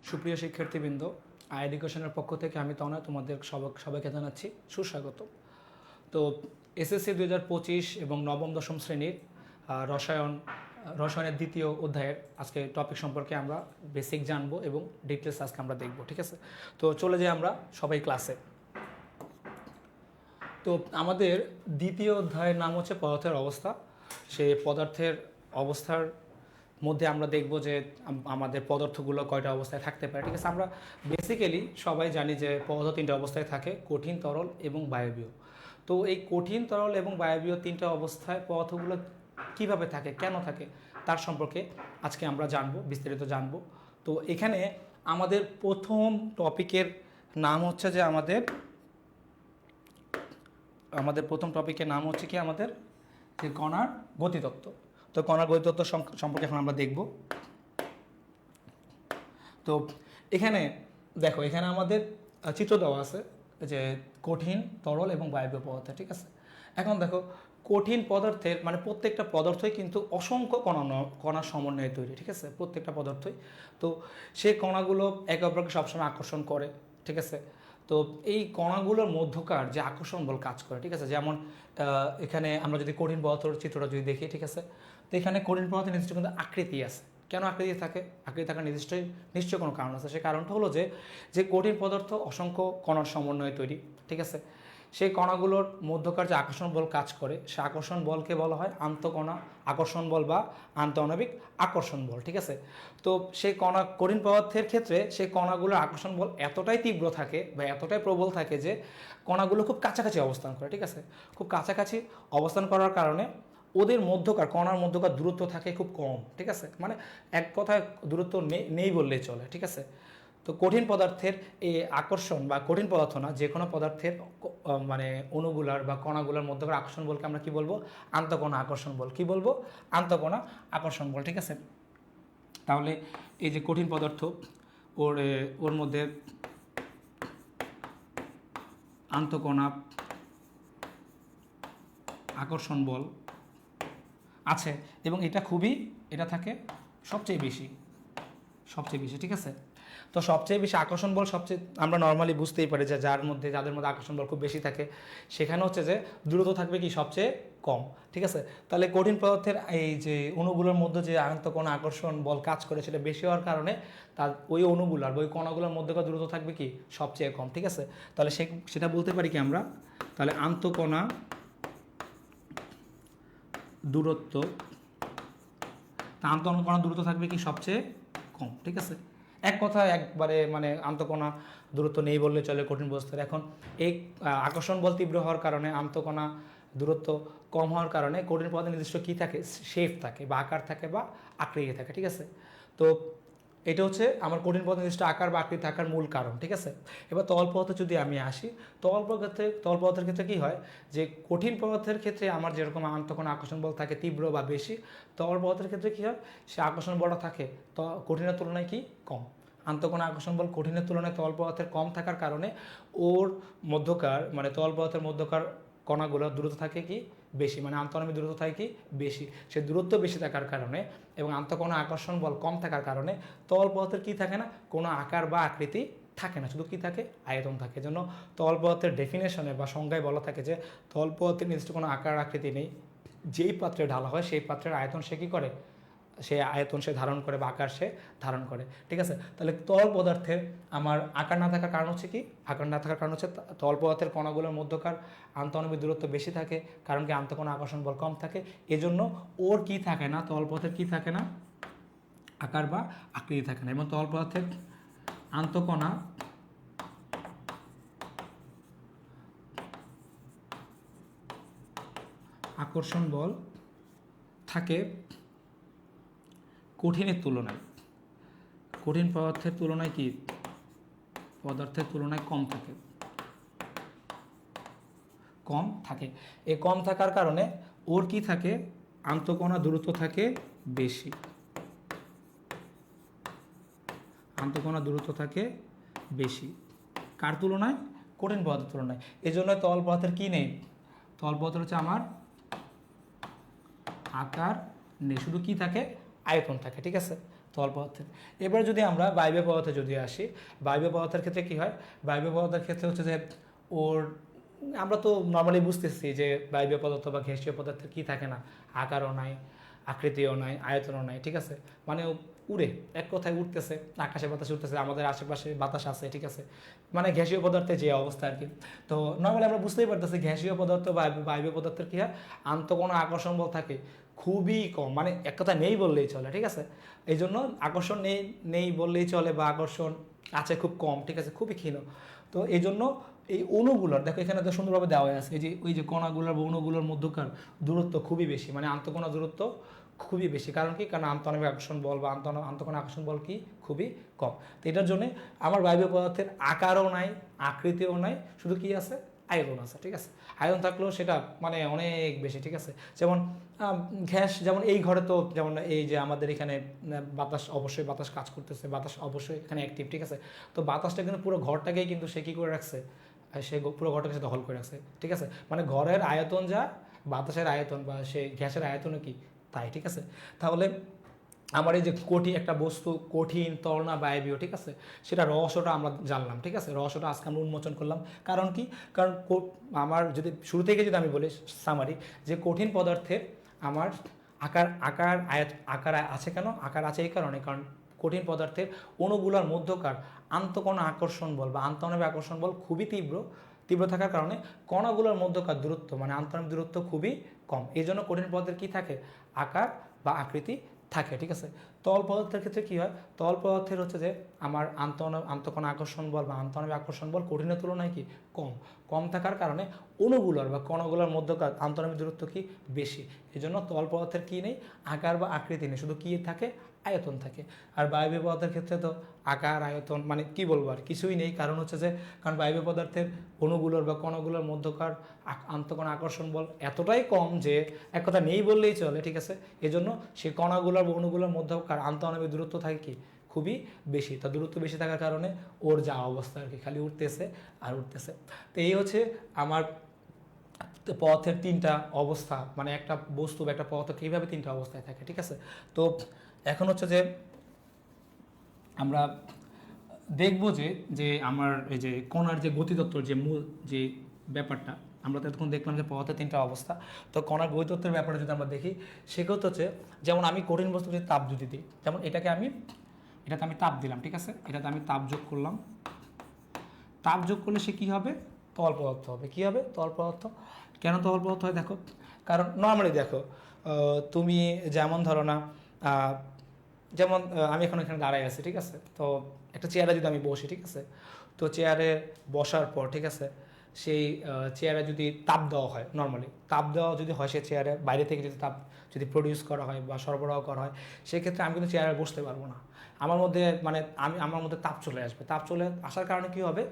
সুপ্রিয় শিক্ষার্থীবৃন্দ, এডুকেশনের পক্ষ থেকে আমি তনয় তোমাদের সবাইকে জানাচ্ছি সুস্বাগত। তো এসএসসি 2025 এবং নবম দশম শ্রেণীর রসায়নের দ্বিতীয় অধ্যায়ের আজকে টপিক সম্পর্কে আমরা বেসিক জানবো এবং ডিটেলস আজকে আমরা দেখব, ঠিক আছে? তো চলে যাই আমরা সবাই ক্লাসে। তো আমাদের দ্বিতীয় অধ্যায়ের নাম হচ্ছে পদার্থের অবস্থা। সেই পদার্থের অবস্থার মধ্যে আমরা দেখব যে আমাদের পদার্থগুলো কয়টা অবস্থায় থাকতে পারে, ঠিক আছে? আমরা বেসিক্যালি সবাই জানি যে পদার্থ তিনটা অবস্থায় থাকে: কঠিন, তরল এবং বায়বীয়। তো এই কঠিন, তরল এবং বায়বীয় তিনটা অবস্থায় পদার্থগুলো কিভাবে থাকে, কেন থাকে, তার সম্পর্কে আজকে আমরা জানবো, বিস্তারিত জানবো। তো এখানে আমাদের প্রথম টপিকের নাম হচ্ছে যে আমাদের প্রথম টপিকের নাম হচ্ছে কি আমাদের যে কণার গতিতত্ত্ব। তো কণার গতিতত্ত্ব সম্পর্কে এখন আমরা দেখব। তো এখানে দেখো, এখানে আমাদের চিত্র দেওয়া আছে যে কঠিন, তরল এবং বায়বীয় পদার্থ, ঠিক আছে? এখন দেখো, কঠিন পদার্থের মানে প্রত্যেকটা পদার্থই কিন্তু অসংখ্য কণার সমন্বয়ে তৈরি, ঠিক আছে? প্রত্যেকটা পদার্থই। তো সেই কণাগুলো একে অপরকে সবসময় আকর্ষণ করে, ঠিক আছে? তো এই কণাগুলোর মধ্যকার যে আকর্ষণ বল কাজ করে, ঠিক আছে? যেমন এখানে আমরা যদি কঠিন পদার্থের চিত্রটা যদি দেখি, ঠিক আছে? তো এখানে কঠিন পদার্থের নির্দিষ্ট কিন্তু আকৃতি আছে। কেন আকৃতি থাকে? আকৃতি থাকার নিশ্চয়ই কোনো কারণ আছে। সেই কারণটা হলো যে কঠিন পদার্থ অসংখ্য কণার সমন্বয়ে তৈরি, ঠিক আছে? সেই কণাগুলোর মধ্যকার যে আকর্ষণ বল কাজ করে, সে আকর্ষণ বলকে বলা হয় আন্তঃকণা আকর্ষণ বল বা আন্তঃআণবিক আকর্ষণ বল, ঠিক আছে? তো সেই কঠিন পদার্থের ক্ষেত্রে সেই কণাগুলোর আকর্ষণ বল এতটাই তীব্র থাকে বা এতটাই প্রবল থাকে যে কণাগুলো খুব কাছাকাছি অবস্থান করে, ঠিক আছে? খুব কাছাকাছি অবস্থান করার কারণে ওদের মধ্যকার কণার মধ্যকার দূরত্ব থাকে খুব কম, ঠিক আছে? মানে এক কথায় দূরত্ব নেই বললেই চলে, ঠিক আছে? তো কঠিন পদার্থের এই আকর্ষণ বা কঠিন পদার্থ না, যে কোনো পদার্থের মানে অণুগুলার বা কণাগুলোর মধ্যকার আকর্ষণ বলকে আমরা কি বলবো? আন্তঃকণা আকর্ষণ বল। কি বলবো? আন্তঃকণা আকর্ষণ বল, ঠিক আছে? তাহলে এই যে কঠিন পদার্থ, ওর মধ্যে আন্তঃকণা আকর্ষণ বল আছে এবং এটা থাকে সবচেয়ে বেশি, ঠিক আছে? তো সবচেয়ে বেশি আকর্ষণ বল আমরা নর্মালি বুঝতেই পারি যে যাদের মধ্যে আকর্ষণ বল খুব বেশি থাকে সেখানে হচ্ছে যে দূরত্ব থাকবে কি সবচেয়ে কম, ঠিক আছে? তাহলে কঠিন পদার্থের এই যে অণুগুলোর মধ্যে যে আন্তঃকণা আকর্ষণ বল কাজ করে সেটা বেশি হওয়ার কারণে তার ওই অণুগুলার ওই কণাগুলোর মধ্যকার দূরত্ব থাকবে কি সবচেয়ে কম, ঠিক আছে? তাহলে সেটা বলতে পারি কি আমরা, তাহলে আন্তঃকণা দূরত্ব, আন্তঃকণা দূরত্ব থাকবে কি সবচেয়ে কম, ঠিক আছে? এক কথায় একবারে মানে আন্তঃকণা দূরত্ব নেই বললে চলে কঠিন বস্তুর। এখন এই আকর্ষণ বল তীব্র হওয়ার কারণে আন্তঃকণা দূরত্ব কম হওয়ার কারণে কঠিন পদার্থের নির্দিষ্ট কী থাকে? শেপ থাকে বা আকার থাকে বা আকৃতি থাকে, ঠিক আছে? তো এটা হচ্ছে আমার কঠিন পদার্থের নির্দিষ্ট আকার বা আকৃতি থাকার মূল কারণ, ঠিক আছে? এবার তরল পদার্থে যদি আমি আসি, তরল পদার্থের ক্ষেত্রে কী হয় যে কঠিন পদার্থের ক্ষেত্রে আমার যেরকম আন্তঃকণা আকর্ষণ বল থাকে তীব্র বা বেশি, তরল পদার্থের ক্ষেত্রে কী হয়? সে আকর্ষণ বলটা থাকে তো কঠিনের তুলনায় কি কম। আন্তঃকণা আকর্ষণ বল কঠিনের তুলনায় তরল পদার্থের কম থাকার কারণে ওর মধ্যকার মানে তরল পদার্থের মধ্যকার কণাগুলোর দূরত্ব থাকে কি বেশি, মানে আন্তঃআণবিক দূরত্ব থাকে কি বেশি। সে দূরত্ব বেশি থাকার কারণে এবং আন্তঃকণা আকর্ষণ বল কম থাকার কারণে তরল পদার্থের কী থাকে না? কোনো আকার বা আকৃতি থাকে না, শুধু কী থাকে? আয়তন থাকে। জন্য তরল পদার্থের ডেফিনেশনে বা সংজ্ঞায় বলা থাকে যে তরল পদার্থের নির্দিষ্ট কোনো আকার আকৃতি নেই, যেই পাত্রে ঢালা হয় সেই পাত্রের আয়তন সে কী করে? সে আয়তন সে ধারণ করে বা আকার সে ধারণ করে, ঠিক আছে? তাহলে তরল পদার্থের আমার আকার না থাকার কারণ হচ্ছে কি? আকার না থাকার কারণ হচ্ছে তরল পদার্থের কণাগুলোর মধ্যকার আন্তঃআণবিক দূরত্ব বেশি থাকে, কারণ কি আন্তঃকণা আকর্ষণ বল কম থাকে। এজন্য ওর কি থাকে না? তরল পদার্থের কি থাকে না? আকার বা আকৃতি থাকে না। এবং তরল পদার্থের আন্তঃকণা আকর্ষণ বল থাকে কঠিনের তুলনায়, কঠিন পদার্থের তুলনায় কি পদার্থের তুলনায় কম থাকে। এই কম থাকার কারণে ওর কি থাকে? আন্তঃকণা দূরত্ব থাকে বেশি, আন্তঃকণা দূরত্ব থাকে বেশি কার তুলনায়? কঠিন পদার্থের তুলনায়। এই জন্য তরল পদার্থের কি নেই? তরল পদার্থ হচ্ছে আমার আকার নেই, শুধু কি থাকে? আয়তন থাকে, ঠিক আছে? তরল পদার্থের। এবারে যদি আমরা বায়বীয় পদার্থে যদি আসি, বায়বীয় পদার্থের ক্ষেত্রে কী হয়, বায়বীয় পদার্থের ক্ষেত্রে হচ্ছে যে ওর আমরা তো নর্মালি বুঝতেছি যে বায়বীয় পদার্থ বা গ্যাসীয় পদার্থের কী থাকে না, আকারও নাই, আকৃতিও নাই, আয়তনও নাই, ঠিক আছে, মানে উড়ে, এক কথায় উঠতেছে, আকাশে বাতাসে উঠতেছে, আমাদের আশেপাশে বাতাস আছে, ঠিক আছে, মানে গ্যাসীয় পদার্থের যে অবস্থা আর কি। তো নর্মালি আমরা বুঝতেই পারতেছি গ্যাসীয় পদার্থ বা বায়বীয় পদার্থের কী হয়, আন্তঃকোণ আকর্ষণ বল থাকে খুবই কম, মানে এক কথা নেই বললেই চলে, ঠিক আছে। এই জন্য আকর্ষণ নেই নেই বললেই চলে, বা আকর্ষণ আছে খুব কম, ঠিক আছে, খুবই ক্ষীণ। তো এই জন্য এই অণুগুলোর, দেখো এখানে তো সুন্দরভাবে দেওয়া আছে, এই যে ওই যে কণাগুলোর বা অণুগুলোর মধ্যকার দূরত্ব খুবই বেশি, মানে আন্তঃকণা দূরত্ব খুবই বেশি। কারণ কি, কারণ আন্তঃআণবিক আকর্ষণ বল বা আন্তঃকণা আকর্ষণ বল কি খুবই কম। তো এটার জন্য আমার বায়বীয় পদার্থের আকারও নাই, আকৃতিও নাই, শুধু কি আছে, আয়তন আছে, ঠিক আছে। আয়তন থাকলেও সেটা মানে অনেক বেশি, ঠিক আছে। যেমন গ্যাস, যেমন এই ঘরে তো যেমন এই যে আমাদের এখানে বাতাস, অবশ্যই বাতাস কাজ করতেছে, বাতাস অবশ্যই এখানে অ্যাক্টিভ, ঠিক আছে। তো বাতাসটা কিন্তু পুরো ঘরটাকেই কিন্তু সে কী করে রাখছে, সে পুরো ঘরটাকে সে দখল করে রাখছে, ঠিক আছে। মানে ঘরের আয়তন যা, বাতাসের আয়তন বা সেই গ্যাসের আয়তনও কি তাই, ঠিক আছে। তাহলে আমার এই যে কঠিন একটা বস্তু, কঠিন, তরল না বায়বীয়, ঠিক আছে, সেটা রহস্যটা আমরা জানলাম, ঠিক আছে। রহস্যটা আজকে আমরা উন্মোচন করলাম। কারণ কি, কারণ আমার যদি শুরু থেকে যদি আমি বলি সামারি, যে কঠিন পদার্থের আমার আকার আছে কেন, আকার আছে এই কারণে, কারণ কঠিন পদার্থের অণুগুলোর মধ্যকার আন্তঃকণা আকর্ষণ বল বা আন্তঃআণবিক আকর্ষণ বল খুবই তীব্র থাকার কারণে কণাগুলোর মধ্যকার দূরত্ব মানে আন্তঃআণবিক দূরত্ব খুবই কম। এই জন্য কঠিন পদার্থের কী থাকে, আকার বা আকৃতি থাকে, ঠিক আছে। তরল পদার্থের ক্ষেত্রে কী হয়, তরল পদার্থের হচ্ছে যে আমার আন্তঃকণা আকর্ষণ বল বা আন্তঃআণবিক আকর্ষণ বল কঠিনের তুলনায় কি কম থাকার কারণে অণুগুলোর বা কণাগুলোর মধ্যকার আন্তঃআণবিক দূরত্ব কি বেশি। এই জন্য তরল পদার্থের কী নেই, আকার বা আকৃতি নেই, শুধু কী থাকে, আয়তন থাকে। আর বায়বীয় পদার্থের ক্ষেত্রে তো আকার, আয়তন মানে কি বলবো আর কিছুই নেই। কারণ হচ্ছে যে, কারণ বায়বীয় পদার্থের অণুগুলোর বা কণাগুলোর মধ্যকার আন্তঃকণা আকর্ষণ বল এতটাই কম যে এক কথা নেই বললেই চলে, ঠিক আছে। এজন্য সেই কণাগুলোর বা অণুগুলোর মধ্যকার আন্তঃআণবিক দূরত্ব থাকে কি খুবই বেশি। তা দূরত্ব বেশি থাকার কারণে ওর যা অবস্থা আর কি, খালি উঠতেছে আর উঠতেছে। তো এই হচ্ছে আমার পদার্থের তিনটা অবস্থা, মানে একটা বস্তু বা একটা পদার্থ কীভাবে তিনটা অবস্থায় থাকে, ঠিক আছে। তো এখন হচ্ছে যে আমরা দেখব যে আমার এই যে কণার যে গতিতত্ত্বর যে মূল যে ব্যাপারটা, আমরা তো এতক্ষণ দেখলাম যে পদার্থের তিনটা অবস্থা। তো কণার গতিতত্ত্বের ব্যাপারে যদি আমরা দেখি, সেক্ষেত্রে হচ্ছে যেমন আমি কঠিন বস্তু যদি তাপ যদি দিই, যেমন এটাতে আমি তাপ দিলাম, ঠিক আছে, এটাতে আমি তাপ যোগ করলাম, তাপ যোগ করলে সে কী হবে, তরল পদার্থ হবে। কী হবে, তরল পদার্থ। কেন তরল পদার্থ হয় দেখো, কারণ নর্মালি দেখো তুমি যেমন ধরো না, যেমন আমি এখন এখানে দাঁড়াই আছি, ঠিক আছে, তো একটা চেয়ারে যদি আমি বসি, ঠিক আছে, তো চেয়ারে বসার পর, ঠিক আছে, সেই চেয়ারে যদি তাপ দেওয়া হয়, নর্মালি তাপ দেওয়া যদি হয়, সে চেয়ারে বাইরে থেকে যদি তাপ যদি প্রডিউস করা হয় বা সরবরাহ করা হয়, সেক্ষেত্রে আমি কিন্তু চেয়ারে বসতে পারবো না। আমার মধ্যে মানে আমার মধ্যে তাপ চলে আসবে। তাপ চলে আসার কারণে কী হবে,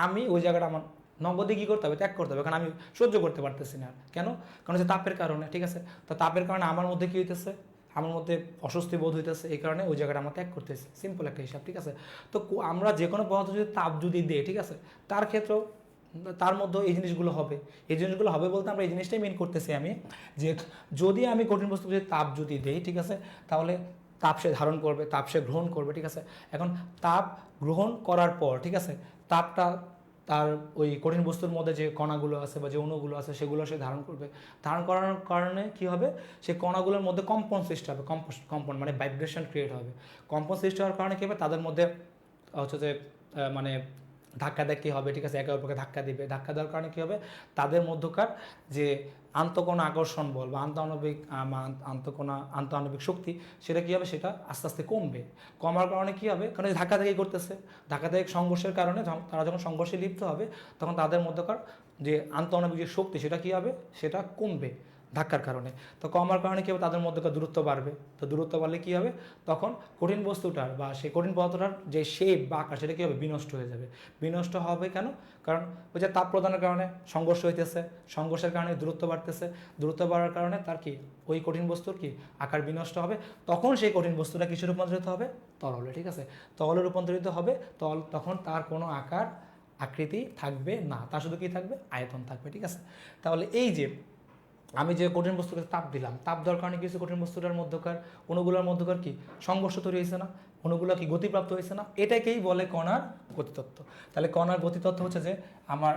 আমি ওই জায়গাটা আমার নগদে কী করতে হবে, ত্যাগ করতে হবে, কারণ আমি সহ্য করতে পারতেছি না। কেন, কারণ হচ্ছে তাপের কারণে, ঠিক আছে। তো তাপের কারণে আমার মধ্যে কী হইতেছে, আমার মধ্যে অস্বস্তি বোধ হইতেছে, এই কারণে ওই জায়গাটা আমার ত্যাগ করতেছে। সিম্পল একটা হিসাব, ঠিক আছে। তো আমরা যে কোনো পদার্থ যদি তাপ যদি দিই, ঠিক আছে, তার ক্ষেত্রেও তার মধ্যেও এই জিনিসগুলো হবে। এই জিনিসগুলো হবে বলতে আমরা এই জিনিসটাই মেন করতেছি আমি, যে যদি আমি কঠিন বস্তু যদি তাপ যদি দিই, ঠিক আছে, তাহলে তাপ সে ধারণ করবে, তাপ সে গ্রহণ করবে, ঠিক আছে। এখন তাপ গ্রহণ করার পর, ঠিক আছে, তাপটা তার ওই কঠিন বস্তুর মধ্যে যে কণাগুলো আছে বা যে অণুগুলো আছে সেগুলো সে ধারণ করবে। ধারণ করার কারণে কী হবে, সেই কণাগুলোর মধ্যে কম্পন সৃষ্টি হবে, কম্পন মানে ভাইব্রেশন ক্রিয়েট হবে। কম্পন সৃষ্টি হওয়ার কারণে কী হবে, তাদের মধ্যে হচ্ছে যে মানে ধাক্কাধাক্কি হবে, ঠিক আছে, একে অপরকে ধাক্কা দিবে। ধাক্কা দেওয়ার কারণে কী হবে, তাদের মধ্যকার যে আন্তঃকণা আকর্ষণ বল বা আন্তঃআণবিক শক্তি, সেটা কী হবে, সেটা আস্তে আস্তে কমবে। কমার কারণে কী হবে, কারণ ধাক্কাধাক্কি করতেছে, ধাক্কাধাক্কি সংঘর্ষের কারণে তারা যখন সংঘর্ষে লিপ্ত হবে, তখন তাদের মধ্যকার যে আন্তঃআণবিক যে শক্তি, সেটা কী হবে, সেটা কমবে ধাক্কার কারণে। তো কমার কারণে কী হবে, তাদের মধ্যকার দূরত্ব বাড়বে। তো দূরত্ব বাড়লে কী হবে, তখন কঠিন বস্তুটার বা সেই কঠিন পদার্থটার যে শেপ বা আকার, সেটা কী হবে, বিনষ্ট হয়ে যাবে। বিনষ্ট হবে কেন, কারণ ওই যে তাপ প্রদানের কারণে সংঘর্ষ হইতেছে, সংঘর্ষের কারণে দূরত্ব বাড়তেছে, দূরত্ব বাড়ার কারণে তার কি ওই কঠিন বস্তুর কি আকার বিনষ্ট হবে। তখন সেই কঠিন বস্তুটা কিছু রূপান্তরিত হবে, তরলে, ঠিক আছে। তরলে রূপান্তরিত হবে, তখন তার কোনো আকার আকৃতি থাকবে না, তার শুধু কি থাকবে, আয়তন থাকবে, ঠিক আছে। তাহলে এই যে আমি যে কঠিন বস্তুকে তাপ দিলাম, তাপ দেওয়ার কারণে কিছু কঠিন বস্তুটার মধ্যকার অণুগুলোর মধ্যকার কি সংঘর্ষ তৈরি হয়েছে না, অণুগুলো কি গতিপ্রাপ্ত হয়েছে না, এটাকেই বলে কণার গতিতত্ত্ব। তাহলে কণার গতিতত্ত্ব হচ্ছে যে আমার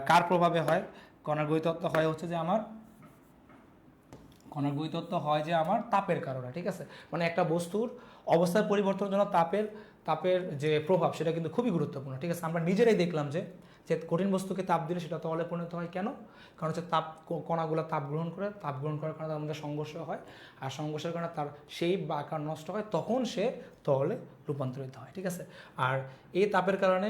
কার প্রভাবে হয়, কণার গতিতত্ত্ব হয় হচ্ছে যে আমার কণার গতিতত্ত্ব হয় যে আমার তাপের কারণে, ঠিক আছে। মানে একটা বস্তুর অবস্থার পরিবর্তনের জন্য তাপের যে প্রভাব সেটা কিন্তু খুবই গুরুত্বপূর্ণ, ঠিক আছে। আমরা নিজেরাই দেখলাম যে যে কঠিন বস্তুকে তাপ দিলে সেটা তরলে পরিণত হয় কেন, কারণ হচ্ছে কণাগুলো তাপ গ্রহণ করে, তাপ গ্রহণ করার কারণে তার মধ্যে সংঘর্ষ হয়, আর সংঘর্ষের কারণে তার শেপ বা আকার নষ্ট হয়, তখন সে তরলে রূপান্তরিত হয়, ঠিক আছে। আর এই তাপের কারণে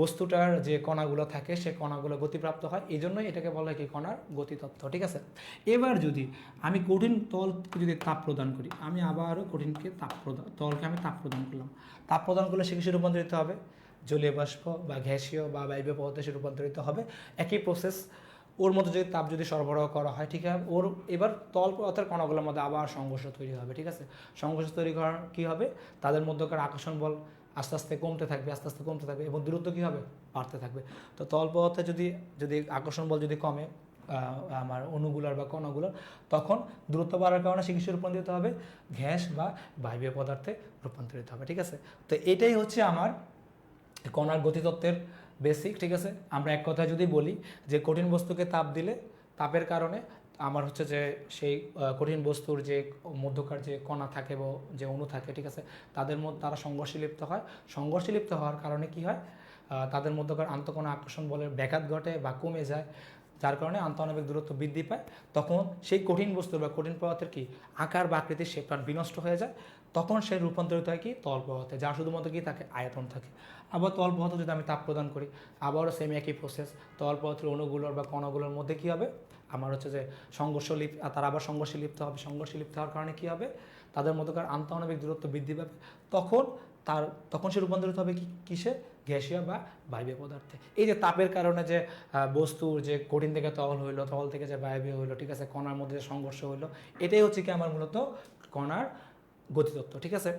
বস্তুটার যে কণাগুলো থাকে সে কণাগুলো গতিপ্রাপ্ত হয়, এই জন্যই এটাকে বলা হয় কি কণার গতিতত্ত্ব, ঠিক আছে। এবার যদি আমি কঠিন তলকে যদি তাপ প্রদান করি, আমি আবারও কঠিনকে তলকে আমি তাপ প্রদান করলাম, তাপ প্রদান করলে সে কিসে রূপান্তরিত হবে, জলীয় বাষ্প বা গ্যাসীয় বা বায়বীয় পদার্থে সে রূপান্তরিত হবে। একই প্রসেস, ওর মধ্যে যদি তাপ যদি সরবরাহ করা হয়, ঠিক আছে, ওর এবার তল পদার্থের কণাগুলোর মধ্যে আবার সংঘর্ষ তৈরি হবে, ঠিক আছে। সংঘর্ষ তৈরি করার কী হবে, তাদের মধ্যকার আকর্ষণ বল আস্তে আস্তে কমতে থাকবে, আস্তে আস্তে কমতে থাকবে, এবং দূরত্ব কী হবে, বাড়তে থাকবে। তো তল পদার্থে যদি যদি আকর্ষণ বল যদি কমে আমার অণুগুলোর বা কণাগুলোর, তখন দূরত্ব বাড়ার কারণে সে কিসে রূপান্তরিত হবে, গ্যাস বা বায়বীয় পদার্থে রূপান্তরিত হবে, ঠিক আছে। তো এটাই হচ্ছে আমার কণার গতিতত্ত্বের বেসিক, ঠিক আছে। আমরা এক কথায় যদি বলি যে কঠিন বস্তুকে তাপ দিলে তাপের কারণে আমার হচ্ছে যে সেই কঠিন বস্তুর যে মধ্যকার যে কণা থাকে বা যে অণু থাকে, ঠিক আছে, তাদের মধ্যে তারা সংঘর্ষে লিপ্ত হয়, সংঘর্ষে লিপ্ত হওয়ার কারণে কি হয়, তাদের মধ্যকার আন্তঃকণা আকর্ষণ বলের ব্যাঘাত ঘটে বা কমে যায়, যার কারণে আন্তঃআণবিক দূরত্ব বৃদ্ধি পায়। তখন সেই কঠিন বস্তু বা কঠিন পদার্থের কি আকার বা আকৃতির শেপটা বিনষ্ট হয়ে যায়, তখন সে রূপান্তরিত হয় কি তল পদার্থে, যার শুধুমাত্র কি থাকে আয়তন থাকে। আবার তল পদার্থ যদি আমি তাপ প্রদান করি, আবারও সেম একই প্রসেস, তল পদার্থের অণুগুলোর বা কণাগুলোর মধ্যে কী হবে, আমার হচ্ছে যে তারা আবার সংঘর্ষে লিপ্ত হবে, সংঘর্ষে লিপ্ত হওয়ার কারণে কী হবে, তাদের মধ্যকার আন্তঃআণবিক দূরত্ব বৃদ্ধি পাবে, তখন সে রূপান্তরিত হবে কি কিসে, গ্যাসীয় বা বায়বীয় পদার্থে। এই যে তাপের কারণে যে বস্তুর যে কঠিন থেকে তরল হইলো, তরল থেকে যে বায়বীয় হইলো, ঠিক আছে, কণার মধ্যে যে সংঘর্ষ হইলো, এটাই হচ্ছে কি আমার মূলত কণার গতিতত্ত্ব, ঠিক আছে।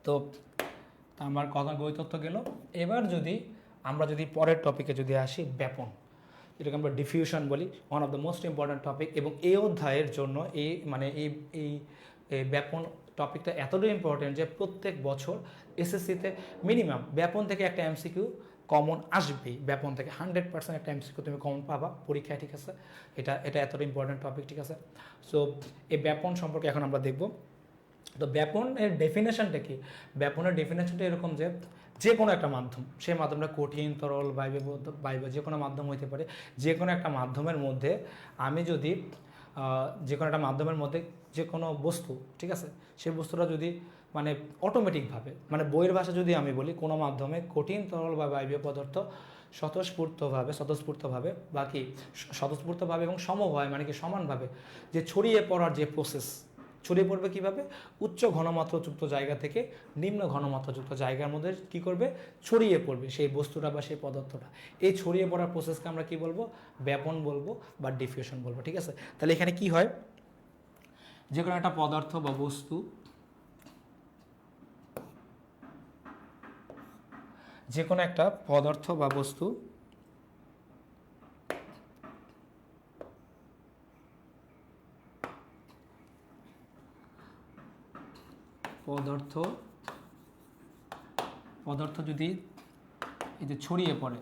তো আমার কণার গতিতত্ত্ব গেল। এবার আমরা যদি পরের টপিকে যদি আসি, ব্যাপন, যেটাকে আমরা ডিফিউশন বলি, one of the most important topic. এবং এই অধ্যায়ের জন্য এই ব্যাপন টপিকটা এতটাই ইম্পর্টেন্ট যে প্রত্যেক বছর এসএসসিতে মিনিমাম ব্যাপন থেকে একটা এমসিকিউ কমন আসবেই, ব্যাপন থেকে 100% একটা এমসিকিউ তুমি কমন পাবা পরীক্ষায়, ঠিক আছে। এটা এতটা ইম্পর্টেন্ট টপিক, ঠিক আছে। সো এই ব্যাপন সম্পর্কে এখন আমরা দেখব। তো ব্যাপনের ডেফিনেশনটা কি, ব্যাপনের ডেফিনেশনটা এরকম যে যে কোনো একটা মাধ্যম, সেই মাধ্যমটা কঠিন, তরল, বায়বীয় যে কোনো মাধ্যম হইতে পারে, যে কোনো একটা মাধ্যমের মধ্যে আমি যদি যে কোনো একটা মাধ্যমের মধ্যে যে কোনো বস্তু, ঠিক আছে, সেই বস্তুটা যদি মানে অটোমেটিকভাবে, মানে বইয়ের ভাষা যদি আমি বলি, কোনো মাধ্যমে কঠিন, তরল বা বায়বীয় পদার্থ স্বতঃস্ফূর্তভাবে বা কি স্বতঃস্ফূর্তভাবে এবং সমভাবে, মানে কি সমানভাবে যে ছড়িয়ে পড়ার যে প্রসেস, ছড়িয়ে পড়বে কিভাবে, উচ্চ ঘনমাত্রাযুক্ত জায়গা থেকে নিম্ন ঘনমাত্রাযুক্ত জায়গার মধ্যে কি করবে, ছড়িয়ে পড়বে সেই বস্তুটা বা সেই পদার্থটা। এই ছড়িয়ে পড়ার প্রসেসকে আমরা কি বলবো, ব্যাপন বলবো বা ডিফিউশন বলবো, ঠিক আছে। তাহলে এখানে কি হয়, যে কোনো একটা পদার্থ বা বস্তু, যে কোনো একটা পদার্থ বা বস্তু পদার্থ যদি এই যে ছড়িয়ে পড়ে,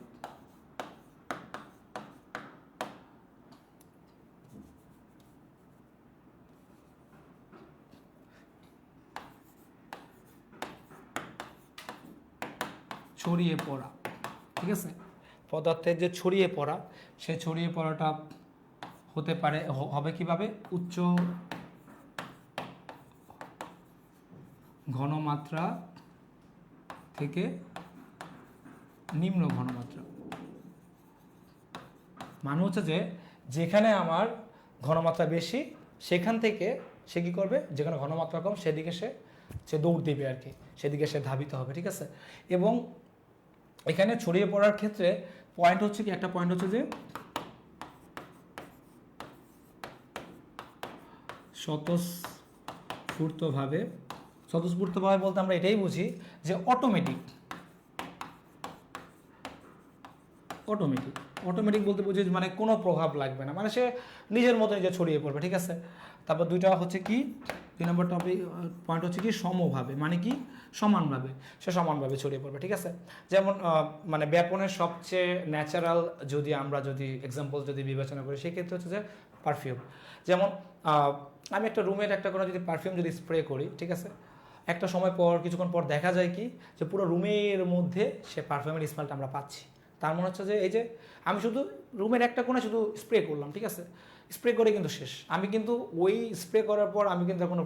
ছড়িয়ে পড়া, ঠিক আছে, পদার্থের যে ছড়িয়ে পড়া, সে ছড়িয়ে পড়াটা হতে পারে, হবে কিভাবে, উচ্চ ঘনমাত্রা থেকে নিম্ন ঘনমাত্রা। মানে হচ্ছে যে যেখানে আমার ঘনমাত্রা বেশি, সেখান থেকে সে কী করবে, যেখানে ঘনমাত্রা কম সেদিকে সে দৌড় দিবে আর কি, সেদিকে সে ধাবিত হবে, ঠিক আছে। এবং এখানে ছড়িয়ে পড়ার ক্ষেত্রে পয়েন্ট হচ্ছে কি, একটা পয়েন্ট হচ্ছে যে স্বতঃস্ফূর্তভাবে বলতে আমরা এটাই বুঝি যে অটোমেটিক। অটোমেটিক বলতে বুঝি মানে কোনো প্রভাব লাগবে না, মানে সে নিজের মতো নিজে ছড়িয়ে পড়বে, ঠিক আছে। তারপর দুইটা হচ্ছে কি, 2 নম্বর টপিক পয়েন্ট হচ্ছে কি সমভাবে, মানে কি সমানভাবে, সে সমানভাবে ছড়িয়ে পড়বে, ঠিক আছে। যেমন মানে ব্যাপনের সবচেয়ে ন্যাচারাল যদি এক্সাম্পল যদি বিবেচনা করি, সেক্ষেত্রে হচ্ছে যে পারফিউম। যেমন আমি একটা রুমের একটা কোনো যদি পারফিউম যদি স্প্রে করি, ঠিক আছে, একটা সময় পর কিছুক্ষণ পর দেখা যায় কি যে পুরো রুমের মধ্যে সে পারফিউমের স্মেলটা আমরা পাচ্ছি। তার মনে হচ্ছে যে এই যে আমি শুধু রুমের একটা কোণে শুধু স্প্রে করলাম, ঠিক আছে, স্প্রে করে কিন্তু শেষ, আমি কিন্তু ওই স্প্রে করার পর আমি কিন্তু কোনো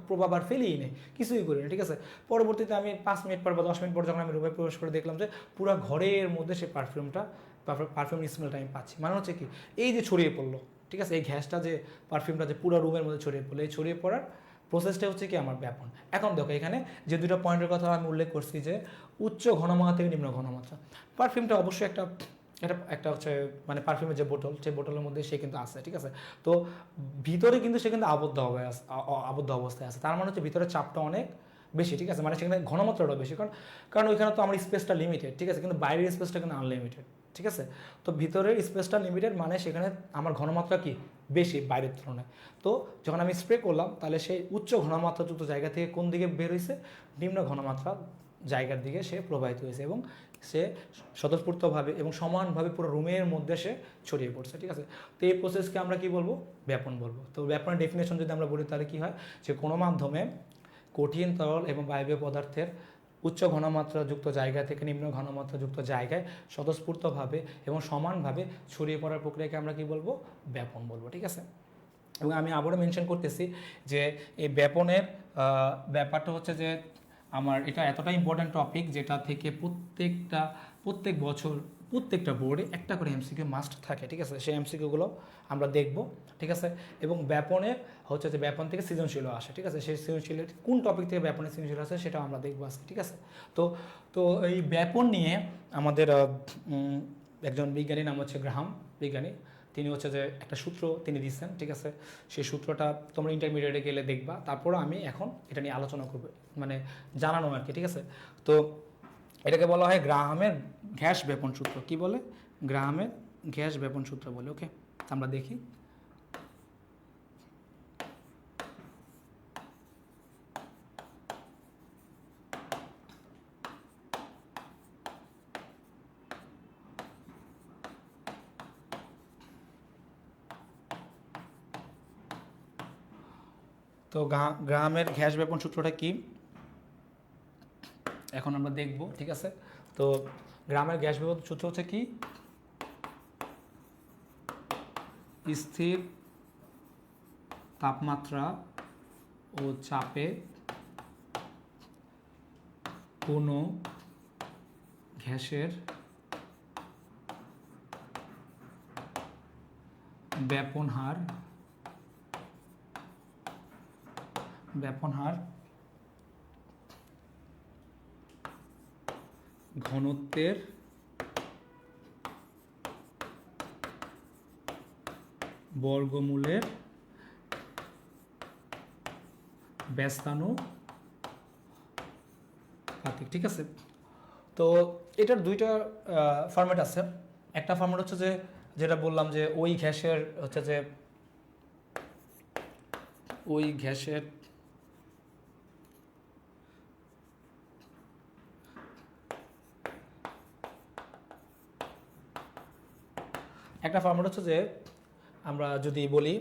প্রভাব আর ফেলিই নেই, কিছুই করি না, ঠিক আছে। পরবর্তীতে আমি 5 মিনিট পর বা 10 মিনিট পর যখন আমি রুমে প্রবেশ করে দেখলাম যে পুরো ঘরের মধ্যে সে পারফিউম স্মেলটা আমি পাচ্ছি, মানে হচ্ছে কি এই যে ছড়িয়ে পড়লো, ঠিক আছে, এই গ্যাসটা যে পারফিউমটা যে পুরো রুমের মধ্যে ছড়িয়ে পড়লো, এই ছড়িয়ে পড়ার প্রসেসটা হচ্ছে কি আমার ব্যাপন। এখন দেখো এখানে যে দুটো পয়েন্টের কথা আমি উল্লেখ করছি, যে উচ্চ ঘনমাত্রা থেকে নিম্ন ঘনমাত্রা, পারফিউমটা অবশ্যই একটা হচ্ছে মানে পারফিউমের যে বোতল, সেই বোতলের মধ্যে সে কিন্তু আছে, ঠিক আছে। তো ভিতরে কিন্তু সে কিন্তু আবদ্ধ অবস্থায় আছে, তার মানে হচ্ছে ভিতরে চাপটা অনেক বেশি, ঠিক আছে, মানে সেখানে ঘনমাত্রাটা বেশি, কারণ ওইখানে তো আমার স্পেসটা লিমিটেড, ঠিক আছে, কিন্তু বাইরের স্পেসটা কিন্তু আনলিমিটেড, ঠিক আছে। তো ভিতরের স্পেসটা লিমিটেড, মানে সেখানে আমার ঘনমাত্রা কি বেশি বাইরের তুলনায়। তো যখন আমি স্প্রে করলাম, তাহলে সেই উচ্চ ঘনমাত্রাযুক্ত জায়গা থেকে কোন দিকে বের হয়েছে, নিম্ন ঘনমাত্রা জায়গার দিকে সে প্রবাহিত হয়েছে, এবং সে স্বতঃস্ফূর্তভাবে এবং সমানভাবে পুরো রুমের মধ্যে সে ছড়িয়ে পড়ছে, ঠিক আছে। তো এই প্রসেসকে আমরা কি বলবো, ব্যাপন বলবো। তো ব্যাপনের ডেফিনেশন যদি আমরা বলি, তাহলে কি হয়, যে কোনো মাধ্যমে কঠিন তরল এবং বায়বীয় পদার্থের উচ্চ ঘনমাত্রাযুক্ত জায়গা থেকে নিম্ন ঘনমাত্রাযুক্ত জায়গায় স্বতঃস্ফূর্তভাবে এবং সমানভাবে ছড়িয়ে পড়ার প্রক্রিয়াকে আমরা কি বলবো, ব্যাপন বলবো, ঠিক আছে। এবং আমি আবারও মেনশন করতেছি যে এই ব্যাপনের ব্যাপারটা হচ্ছে যে আমার এটা এতটা ইম্পর্ট্যান্ট টপিক, যেটা থেকে প্রত্যেক বছর প্রত্যেকটা বোর্ডে একটা করে এমসিকিউ মাস্ট থাকে, ঠিক আছে। সেই এমসিকিউগুলো আমরা দেখব, ঠিক আছে। এবং ব্যাপনের হচ্ছে যে ব্যাপন থেকে সৃজনশীল আসে, ঠিক আছে, সেই সৃজনশীল কোন টপিক থেকে ব্যাপনের সৃজনশীল আসে সেটাও আমরা দেখবো আজকে, ঠিক আছে। তো তো এই ব্যাপন নিয়ে আমাদের একজন বিজ্ঞানী নাম হচ্ছে গ্রাহাম বিজ্ঞানী, তিনি হচ্ছে যে একটা সূত্র তিনি দিচ্ছেন, ঠিক আছে। সেই সূত্রটা তোমরা ইন্টারমিডিয়েটে গেলে দেখবা, তারপরও আমি এখন এটা নিয়ে আলোচনা করবো, মানে জানানো আর কি, ঠিক আছে। তো এটাকে বলা হয় গ্রাহামের গ্যাস ব্যাপন সূত্র। কি বলে? গ্রাহামের গ্যাস ব্যাপন সূত্র বলে। ওকে, আমরা দেখি। তো গ্রাহামের গ্যাস ব্যাপন সূত্রটা কি এখন আমরা দেখব, ঠিক আছে। তো গ্রাহামের গ্যাস ব্যাপন সূত্র হচ্ছে কি, স্থির তাপমাত্রা ও চাপে কোনো গ্যাসের ব্যাপন হার ঘনত্বের বর্গমূলের ব্যস্তানুপাতিক, ঠিক আছে। তো এটার দুইটা ফরম্যাট আছে। একটা ফরম্যাট হচ্ছে যে যেটা বললাম, যে ওই গ্যাসের একটা ফরম্যাট হচ্ছে যে আমরা যদি বলি,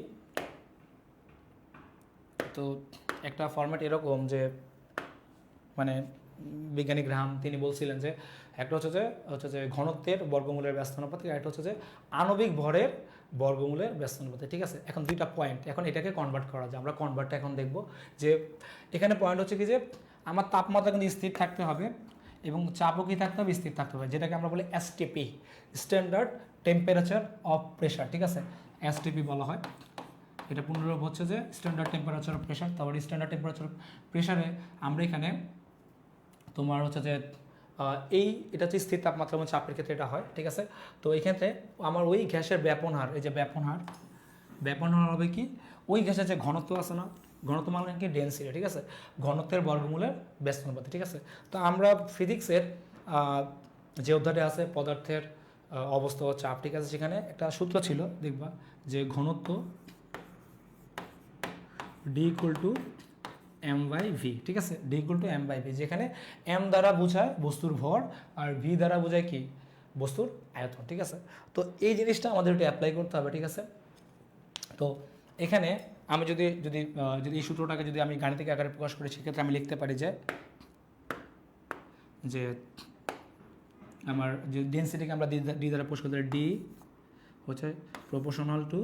তো একটা ফরম্যাট এরকম যে মানে বিজ্ঞানী গ্রাহাম তিনি বলছিলেন যে একটা হচ্ছে যে ঘনত্বের বর্গমূলের ব্যস্তানুপাতিক, আর একটা হচ্ছে যে আণবিক ভরের বর্গমূলের ব্যস্তানুপাতিক, ঠিক আছে। এখন দুইটা পয়েন্ট, এখন এটাকে কনভার্ট করা যায়, আমরা কনভার্টটা এখন দেখব। যে এখানে পয়েন্ট হচ্ছে কি, যে আমার তাপমাত্রা কিন্তু স্থির থাকতে হবে এবং চাপও কি থাকতে হবে, স্থির থাকতে হবে, যেটাকে আমরা বলি STP, standard temperature of pressure, ঠিক আছে, এসটিপি বলা হয়। এটা পুনরূপ হচ্ছে যে স্ট্যান্ডার্ড টেম্পারেচার অফ প্রেশার। তারপর স্ট্যান্ডার্ড টেম্পারেচার অফ প্রেশারে আমরা এখানে তোমার হচ্ছে যে এটা হচ্ছে স্থির তাপমাত্রা এবং চাপের ক্ষেত্রে এটা হয়, ঠিক আছে। তো এই ক্ষেত্রে আমার ওই গ্যাসের ব্যাপন হার, এই যে ব্যাপন হার হবে কি, ওই গ্যাসের যে ঘনত্ব আছে না, ঘনত্ব মানে কি ডেন্সিটি, ঠিক আছে, ঘনত্বের বর্গমূলের ব্যস্তানুপাতিক, ঠিক আছে। তো আমরা ফিজিক্সের যে অধ্যায়টা আছে পদার্থের অবস্থা ও চাপ, ঠিক আছে। সেখানে একটা সূত্র ছিল দেখবা যে ঘনত্ব D equal to M by V, ঠিক আছে, D equal to M by V, যেখানে এম দ্বারা বোঝায় বস্তুর ভর আর ভি দ্বারা বোঝায় কি বস্তুর আয়তন, ঠিক আছে। তো এই জিনিসটা আমাদের একটু অ্যাপ্লাই করতে হবে, ঠিক আছে। তো এখানে আমি যদি যদি যদি এই সূত্রটাকে যদি আমি গাণিতিক আকারে প্রকাশ করি, সেক্ষেত্রে আমি লিখতে পারি যে আমার যে ডেন্সিটিকে আমরা ডি দ্বারা প্রকাশ করতে ডি হচ্ছে proportional to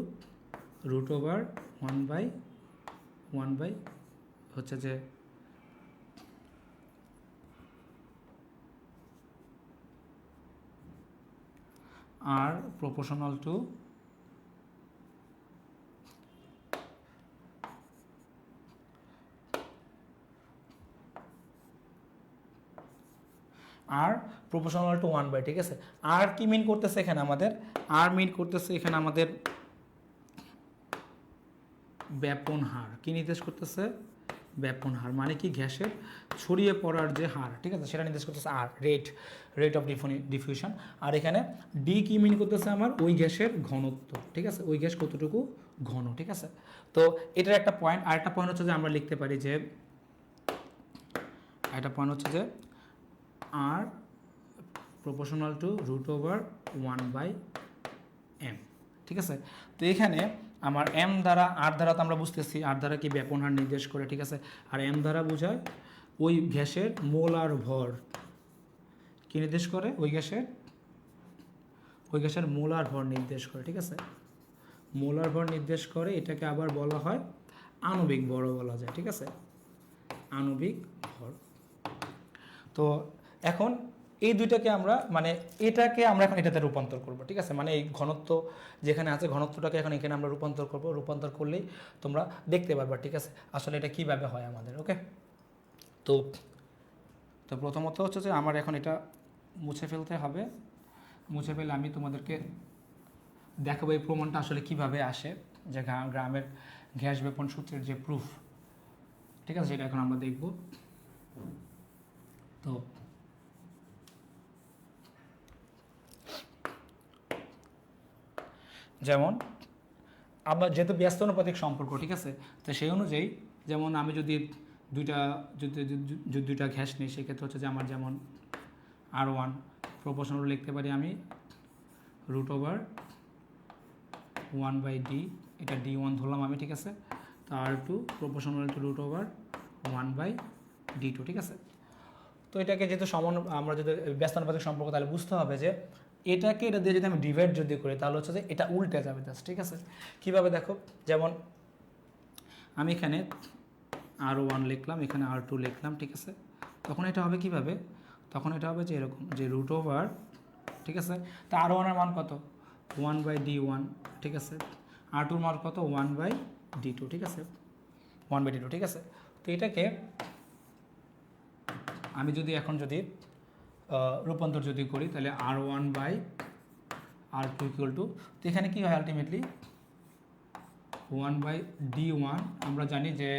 root over one by হচ্ছে যে r proportional to r proportional to 1/, ঠিক আছে। আর কি মিন করতেছে এখানে আমাদের, আর মিন করতেছে এখানে আমাদের ব্যাপন হার। কি নির্দেশ করতেছে? ব্যাপন হার, মানে কি গ্যাসের ছড়িয়ে পড়ার যে হার, ঠিক আছে, সেটা নির্দেশ করতেছে আর রেট অফ ডিফিউশন। আর এখানে ডি কি মিন করতেছে আমার ওই গ্যাসের ঘনত্ব, ঠিক আছে, ওই গ্যাস কতটুকু ঘন, ঠিক আছে। তো এটার একটা পয়েন্ট। আর একটা পয়েন্ট হচ্ছে যে আমরা লিখতে পারি যে একটা পয়েন্ট হচ্ছে যে r proportional to root over 1/m, ঠিক আছে। তো এখানে আমার এম দ্বারা আর দ্বারা তো আমরা বুঝতেছি আর দ্বারা কি ব্যাপন হার নির্দেশ করে, ঠিক আছে। আর এম দ্বারা বোঝায় ওই গ্যাসের মোলার ভর। কি নির্দেশ করে? ওই গ্যাসের মোলার ভর নির্দেশ করে, ঠিক আছে। মোলার ভর নির্দেশ করে, এটাকে আবার বলা হয় আণবিক ভরও বলা যায়, ঠিক আছে, আণবিক ভর। তো এখন এই দুইটাকে আমরা মানে এটাকে আমরা এখন এটাতে রূপান্তর করব, ঠিক আছে। মানে এই ঘনত্ব যেখানে আছে, ঘনত্বটাকে এখন এখানে আমরা রূপান্তর করব। রূপান্তর করলেই তোমরা দেখতে পারবা, ঠিক আছে, আসলে এটা কিভাবে হয় আমাদের। ওকে, তো প্রথমত হচ্ছে যে আমার এখন এটা মুছে ফেলতে হবে। মুছে ফেলে আমি তোমাদেরকে দেখাবো এই প্রমাণটা আসলে কিভাবে আসে, যে গ্রামের গ্যাস ব্যাপন সূত্রের যে প্রুফ, ঠিক আছে, সেটা এখন আমরা দেখব। তো যেমন আমরা যেহেতু ব্যস্ত অনুপাতিক সম্পর্ক, ঠিক আছে, তো সেই অনুযায়ী যেমন আমি যদি দুইটা গ্যাস নিই, সেক্ষেত্রে হচ্ছে যে আমার যেমন R1 প্রপোর্শনাল লিখতে পারি আমি রুট ওভার 1/d, এটা D1 ধরলাম আমি, ঠিক আছে। তো R2 proportional to root over 1/d2, ঠিক আছে। তো এটাকে যেহেতু আমরা যদি ব্যস্তানুপাতিক সম্পর্ক, তাহলে বুঝতে হবে যে এটা দিয়ে যদি আমি ডিভাইড যদি করি, তাহলে হচ্ছে যে এটা উল্টে যাবে জাস্ট, ঠিক আছে। কীভাবে দেখো, যেমন আমি এখানে R1 লিখলাম, এখানে R2 লিখলাম, ঠিক আছে। তখন এটা হবে কিভাবে? তখন এটা হবে যে এরকম, যে রুট ওভার, ঠিক আছে। তা R1 এর মান কত? 1/d1, ঠিক আছে। R2 মান কত? 1/d2, ঠিক আছে, 1/d2, ঠিক আছে। তো এটাকে আমি যদি এখন রূপান্তর যদি করি, তাহলে R1/R2 ইকুয়াল টু, তো এখানে কী হয় আলটিমেটলি 1/d1। আমরা জানি যে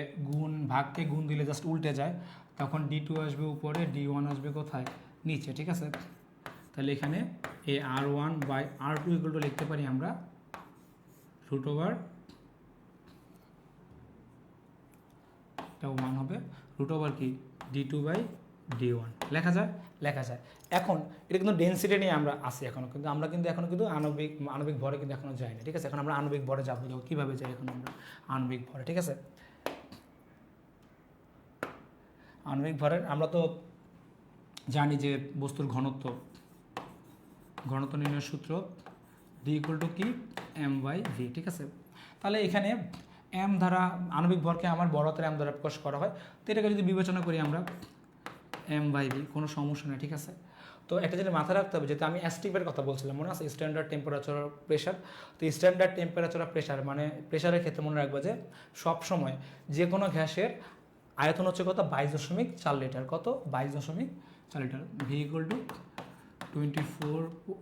ভাগকে গুণ দিলে জাস্ট উল্টে যায়, তখন d2 আসবে উপরে, d1 আসবে কোথায়? নিচে, ঠিক আছে। তাহলে এখানে এই R1/R2 ইকুয়াল টু লিখতে পারি আমরা রুট ওভার, এটা 1 হবে, রুট ওভার কি d2/d1 লেখা যায়। এখন এটা কিন্তু ডেন্সিটি নিয়ে আমরা আসি এখনও, কিন্তু আমরা কিন্তু আণবিক ভরে কিন্তু এখনও যাইনি, ঠিক আছে। এখন আমরা আণবিক ভরে যাবো, কীভাবে যাই এখন আমরা আণবিক ভরে, ঠিক আছে। আণবিক ভরের আমরা তো জানি যে বস্তুর ঘনত্ব নির্ণয়ের সূত্র ডি ইকুয়াল টু কি m/v, ঠিক আছে। তাহলে এখানে এম দ্বারা আণবিক ভরকে আমার বড় হাতের এম দ্বারা প্রকাশ করা হয়। তো এটাকে যদি বিবেচনা করি আমরা m/v, কোনো সমস্যা নেই, ঠিক আছে। তো একটা যেটা মাথায় রাখতে হবে, যেহেতু আমি এসটিপের কথা বলছিলাম, মনে আছে, স্ট্যান্ডার্ড টেম্পারেচার প্রেশার। তো স্ট্যান্ডার্ড টেম্পারেচার প্রেশার মানে প্রেশারের ক্ষেত্রে মনে রাখবো যে সবসময় যে কোনো গ্যাসের আয়তন হচ্ছে কত? 22.4 লিটার। কত? 22.4 litre. V equal to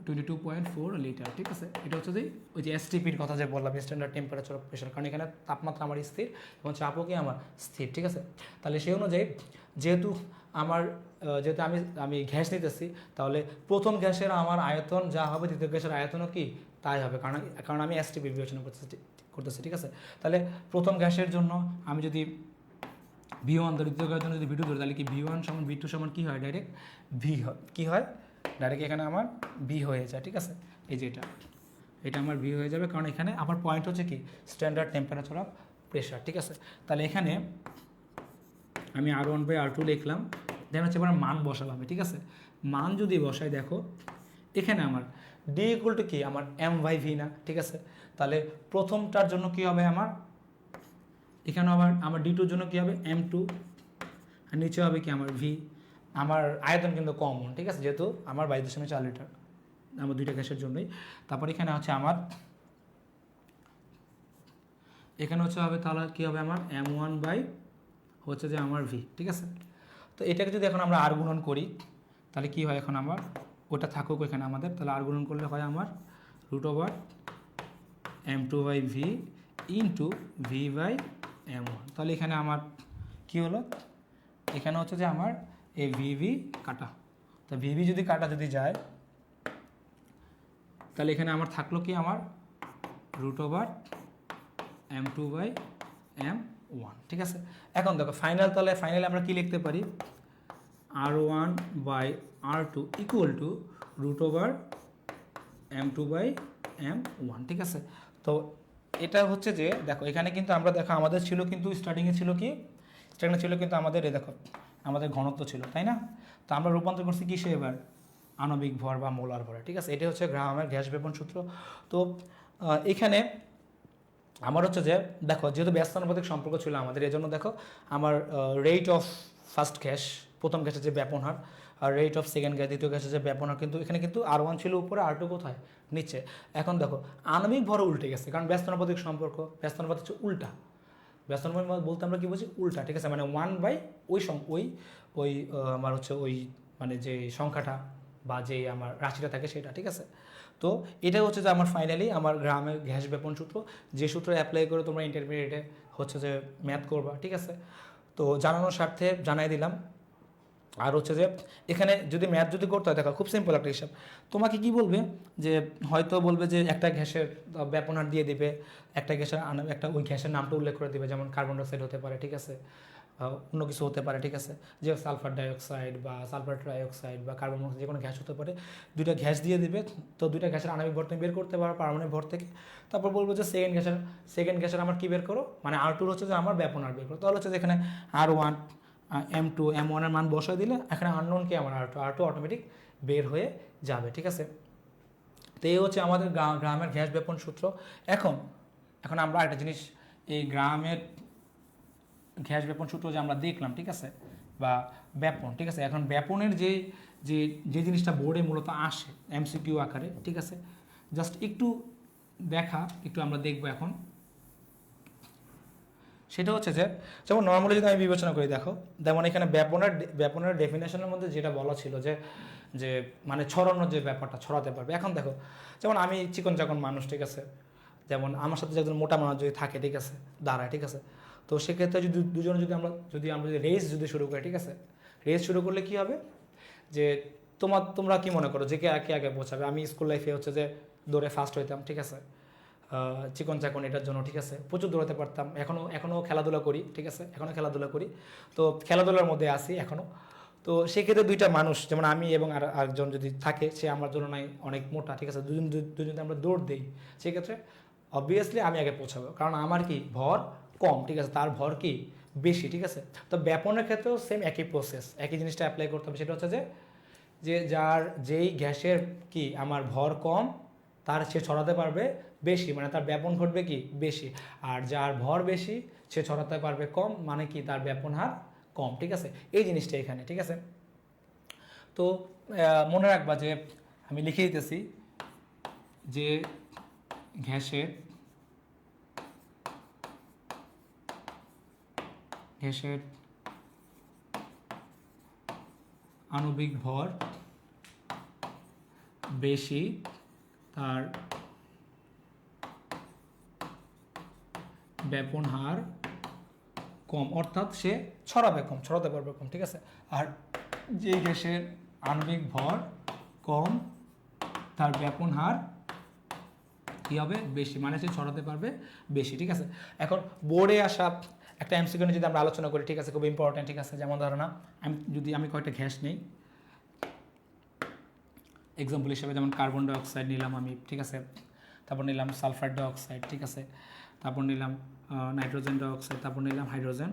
22.4 litre, ঠিক আছে। এটা হচ্ছে যে ওই যে এসটিপির কথা যে বললাম, স্ট্যান্ডার্ড টেম্পারেচার প্রেশার, কারণ এখানে তাপমাত্রা আমার স্থির এবং চাপও কি আমার স্থির, ঠিক আছে। তাহলে সেই অনুযায়ী যেহেতু আমার যেহেতু আমি গ্যাস নিতেছি, তাহলে প্রথম গ্যাসের আমার আয়তন যা হবে দ্বিতীয় গ্যাসের আয়তনও কি তাই হবে, কারণ আমি এসটিপি বিবেচনা করতেছি, ঠিক আছে। তাহলে প্রথম গ্যাসের জন্য আমি যদি V1 ধরি, দ্বিতীয় গ্যাসের জন্য যদি V2 ধরি, তাহলে কি V1 সমান V2 সমান কী হয়, ডাইরেক্ট ভি হয়, কী হয় ডাইরেক্ট এখানে আমার ভি হয়ে যায়, ঠিক আছে। এই যে এটা আমার ভি হয়ে যাবে, কারণ এখানে আমার পয়েন্ট হচ্ছে কি স্ট্যান্ডার্ড টেম্পারেচার অফ প্রেশার, ঠিক আছে। তাহলে এখানে আমি R1/R2 লিখলাম, দেন হচ্ছে এবার মান বসালাম, ঠিক আছে। মান যদি বসাই, দেখো এখানে আমার ডি ইকুয়াল টু কি আমার M/V না, ঠিক আছে। তাহলে প্রথমটার জন্য কি হবে আমার, এখানে আবার আমার D2 জন্য কি হবে M2, আর নিচে হবে কি আমার ভি। আমার আয়তন কিন্তু কমন, ঠিক আছে, যেহেতু আমার 22.4 লিটার আমার দুইটা গ্যাসের জন্যই। তারপর এখানে হচ্ছে আমার এখানে হচ্ছে হবে, তাহলে কী হবে আমার M1 বাই হচ্ছে যে আমার ভি, ঠিক আছে। তো এটাকে যদি এখন আমরা আর গুণন করি, তাহলে কি হয়, এখন আমার ওটা থাকুক এখানে আমাদের, তাহলে আর গুণন করলে হয় আমার √M2/V ইন্টু V/M1। তাহলে এখানে আমার কি হলো, এখানে হচ্ছে যে আমার এই ভিভি কাটা, তো ভিভি যদি কাটা যদি যায়, তাহলে এখানে আমার থাকলো কি আমার √M2/M1, ঠিক আছে। এখন দেখো ফাইনালে আমরা কি লিখতে পারি, R1/R2 ইকুয়াল টু √M2/M1, ঠিক আছে। তো এটা হচ্ছে যে দেখো এখানে কিন্তু আমরা দেখো আমাদের ছিল কিন্তু স্টার্টিংয়ে ছিল কিন্তু আমাদের দেখো আমাদের ঘনত্ব ছিল, তাই না। তো আমরা রূপান্তর করছি কিসে এবার, আণবিক ভর বা মোলার ভরে, ঠিক আছে। এটা হচ্ছে গ্রাহামের গ্যাস ব্যাপন সূত্র। তো এখানে আমার হচ্ছে যে দেখো যেহেতু ব্যস্তানুপাতিক সম্পর্ক ছিল আমাদের, এই জন্য দেখো আমার রেট অফ ফার্স্ট গ্যাস, প্রথম গ্যাসের যে ব্যাপন হার, আর রেট অফ সেকেন্ড গ্যাস, দ্বিতীয় গ্যাসের যে ব্যাপন হার, কিন্তু এখানে কিন্তু R1 ছিল উপরে, R2 কোথায় নিচে। এখন দেখো আণবিক ভর উল্টে গেছে, কারণ ব্যস্তানুপাতিক সম্পর্ক, ব্যস্তানুপাত হচ্ছে উল্টা, ব্যস্তানুপাত বলতে আমরা কি বুঝি, উল্টা, ঠিক আছে। মানে 1/, ওই আমার হচ্ছে ওই মানে যে সংখ্যাটা বা যে আমার রাশিটা থাকে সেটা, ঠিক আছে। তো এটা হচ্ছে যে আমার ফাইনালি আমার গ্রামের গ্যাস ব্যাপন সূত্র, যে সূত্র অ্যাপ্লাই করে তোমরা ইন্টারমিডিয়েটে হচ্ছে যে ম্যাথ করবা, ঠিক আছে। তো জানানোর স্বার্থে জানাই দিলাম। আর হচ্ছে যে এখানে যদি ম্যাথ যদি করতে হয়, দেখো খুব সিম্পল একটা হিসাব, তোমাকে কি বলবে যে হয়তো বলবে যে একটা গ্যাসের ব্যাপনার দিয়ে দিবে, একটা গ্যাসের একটা ওই গ্যাসের নামটা উল্লেখ করে দিবে, যেমন কার্বন ডাইঅক্সাইড হতে পারে, ঠিক আছে, অন্য কিছু হতে পারে, ঠিক আছে, যে সালফার ডাইঅক্সাইড বা সালফার ট্রাইঅক্সাইড বা কার্বন মনোক্সাইড, যে কোনো গ্যাস হতে পারে। দুইটা গ্যাস দিয়ে দিবে, তো দুইটা গ্যাসের আণবিক ভর তুমি বের করতে পারো পারমাণবিক ভর থেকে। তারপর বলবো যে সেকেন্ড গ্যাসের আমার কী বের করো, মানে R2 হচ্ছে যে আমার ব্যাপনার বের করো। তাহলে হচ্ছে যে এখানে R1 M2 M1 এর মান বসায় দিলে এখানে আননোন কি আমার R2 অটোমেটিক বের হয়ে যাবে, ঠিক আছে। তো এই হচ্ছে আমাদের গ্রামের গ্যাস ব্যাপন সূত্র। এখন আমরা একটা জিনিস, এই গ্রামের গ্যাস ব্যাপন সূত্র যে আমরা দেখলাম, ঠিক আছে, বা ব্যাপন, ঠিক আছে। এখন ব্যাপনের যে জিনিসটা বোর্ডে মূলত আসে MCQ আকারে, ঠিক আছে, জাস্ট একটু আমরা দেখবো এখন। সেটা হচ্ছে যে যেমন নর্মালি যদি আমি বিবেচনা করি, দেখো যেমন এখানে ব্যাপনের ডেফিনেশনের মধ্যে যেটা বলা ছিল যে মানে ছড়ানোর যে ব্যাপারটা ছড়াতে পারবে। এখন দেখো যেমন আমি চিকন চাকন মানুষ, ঠিক আছে, যেমন আমার সাথে যে একজন মোটা মানুষ যদি থাকে, ঠিক আছে, দাঁড়ায়, ঠিক আছে, তো সেক্ষেত্রে যদি দুজনে যদি আমরা রেস যদি শুরু করি, ঠিক আছে, রেস শুরু করলে কি হবে যে তোমরা কি মনে করো যে কে আগে পৌঁছাবে। আমি স্কুল লাইফে হচ্ছে যে দৌড়ে ফার্স্ট হইতাম, ঠিক আছে, চিকন চাকন এটার জন্য, ঠিক আছে, প্রচুর দৌড়াতে পারতাম। এখনও খেলাধুলা করি, ঠিক আছে, খেলাধুলা করি, তো খেলাধুলার মধ্যে আসি এখনও। তো সেক্ষেত্রে দুইটা মানুষ যেমন আমি এবং আরেকজন যদি থাকে, সে আমার জন্য নাই অনেক মোটা, ঠিক আছে, দুজন আমরা দৌড় দিই, সেক্ষেত্রে অবভিয়াসলি আমি আগে পৌঁছাবো, কারণ আমার কি ভর কম, ঠিক আছে, তার ভর কি বেশি, ঠিক আছে। তো ব্যাপনের ক্ষেত্রেও সেম একই প্রসেস, একই জিনিসটা অ্যাপ্লাই করতে হবে। সেটা হচ্ছে যে যেই গ্যাসের কি আমার ভর কম, তার সে ছড়াতে পারবে বেশি, মানে তার ব্যাপন ঘটবে কি বেশি। আর যার ভর বেশি সে ছড়াতে পারবে কম, মানে কি তার ব্যাপন হার কম, ঠিক আছে। এই জিনিসটা এখানে, ঠিক আছে। তো মনে রাখবা যে আমি লিখে দিতেছি যে গ্যাসের আণবিক ভর বেশি, তার ব্যাপন হার কম, অর্থাৎ সে ছড়াতে পারবে কম, ঠিক আছে। আর যে গ্যাসের আণবিক ভর কম তার ব্যাপন হার কী হবে বেশি, মানে সে ছড়াতে পারবে বেশি। ঠিক আছে, এখন বোর্ডে আসা একটা এমসিকিউ নিয়ে যদি আমরা আলোচনা করি, ঠিক আছে, খুব ইম্পর্টেন্ট। ঠিক আছে, যেমন ধরো না আমি কয়েকটা গ্যাস নেই এক্সাম্পল হিসেবে, যেমন কার্বন ডাইঅক্সাইড নিলাম আমি, ঠিক আছে, তারপর নিলাম সালফার ডাইঅক্সাইড, ঠিক আছে, তারপর নিলাম নাইট্রোজেন ডাইঅক্সাইড, তারপর নিলাম হাইড্রোজেন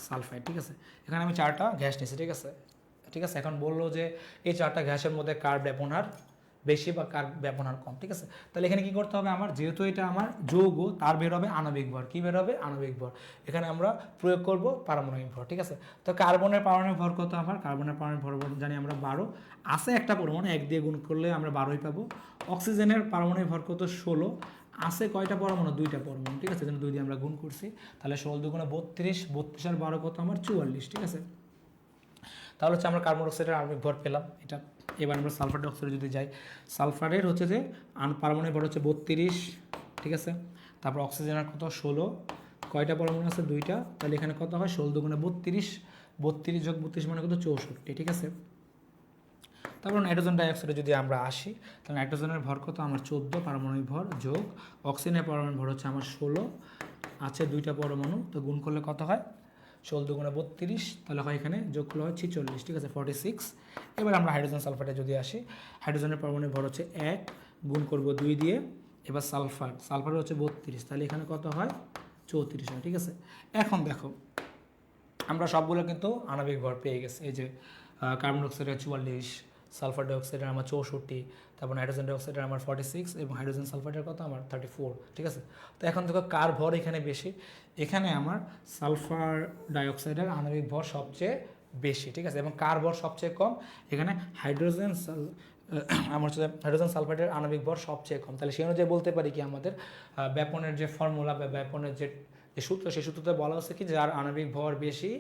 সালফাইড। ঠিক আছে, এখানে আমি 4টা গ্যাস নিয়েছি। ঠিক আছে, ঠিক আছে, এখন বললো যে এই 4টা গ্যাসের মধ্যে কার ব্যাপন হার বেশি বা কার ব্যাপন হার কম। ঠিক আছে, তাহলে এখানে কি করতে হবে আমার, যেহেতু এটা আমার যৌগ, তার বের হবে আণবিক ভর। কি বের হবে? আণবিক ভর। এখানে আমরা প্রয়োগ করব পারমাণবিক ভর। ঠিক আছে, তো কার্বনের পারমাণবিক ভর কত? আমার কার্বনের পারমাণবিক ভর জানি আমরা 12, আছে একটা পরমাণু, 1 দিয়ে গুণ করলে আমরা 12ই পাবো। অক্সিজেনের পারমাণবিক ভর কত? 16, আছে কয়টা পরমাণু? 2টা পরমাণু। ঠিক আছে, যেন 2 দিয়ে আমরা গুণ করছি, তাহলে 16 দুগুণে 32, 32 আর 12 কত? আমার 44। ঠিক আছে, তাহলে হচ্ছে আমরা কার্বন ডাইঅক্সাইডের আণবিক ভর পেলাম এটা। এবার আমরা সালফার ডাইঅক্সাইডে যদি যাই, সালফারের হচ্ছে যে পারমাণবিক ভর হচ্ছে 32। ঠিক আছে, তারপর অক্সিজেনের কত? 16, কয়টা পরমাণু আছে? 2টা, তাহলে এখানে কত হয়? 16 দুগুণে 32, 32 যোগ 32 মানে কত? 64। ঠিক আছে, তারপর নাইট্রোজেন ডাইঅক্সাইডে যদি আমরা আসি, তাহলে নাইট্রোজেনের ভর কত? আমার 14 পারমাণবিক ভর, যোগ অক্সিজেনের পারমাণবিক ভর হচ্ছে আমার 16, আছে 2টা পরমাণু, তো গুণ করলে কত হয়? 16 দুগুণে 32, তাহলে হয় এখানে যোগ করলে হয় 46। ঠিক আছে, 46। এবার আমরা হাইড্রোজেন সালফাইডে যদি আসি, হাইড্রোজেনের পারমাণবিক ভর হচ্ছে 1, গুণ করব 2 দিয়ে। এবার সালফার হচ্ছে 32, তাহলে এখানে কত হয়? 34 হয়। ঠিক আছে, এখন দেখো আমরা সবগুলো কিন্তু আণবিক ভর পেয়ে গেছি। এই যে কার্বন ডাইঅক্সাইডের 44, সালফার ডাইঅক্সাইডের আমার 64, তারপর নাইট্রোজেন ডাইঅক্সাইডের আমার 46 এবং হাইড্রোজেন সালফাইডের কত? আমার 34। ঠিক আছে, তো এখন দেখো কার ভর এখানে বেশি? এখানে আমার সালফার ডাইঅক্সাইডের আণবিক ভর সবচেয়ে বেশি। ঠিক আছে, এবং কার ভর সবচেয়ে কম? এখানে আমার হচ্ছে হাইড্রোজেন সালফাইডের আণবিক ভর সবচেয়ে কম। তাহলে সেই অনুযায়ী বলতে পারি কি আমাদের ব্যাপনের যে ফর্মুলা বা ব্যাপনের যে সূত্র, সেই সূত্রতে বলা হচ্ছে কি, যার আণবিক ভর বেশি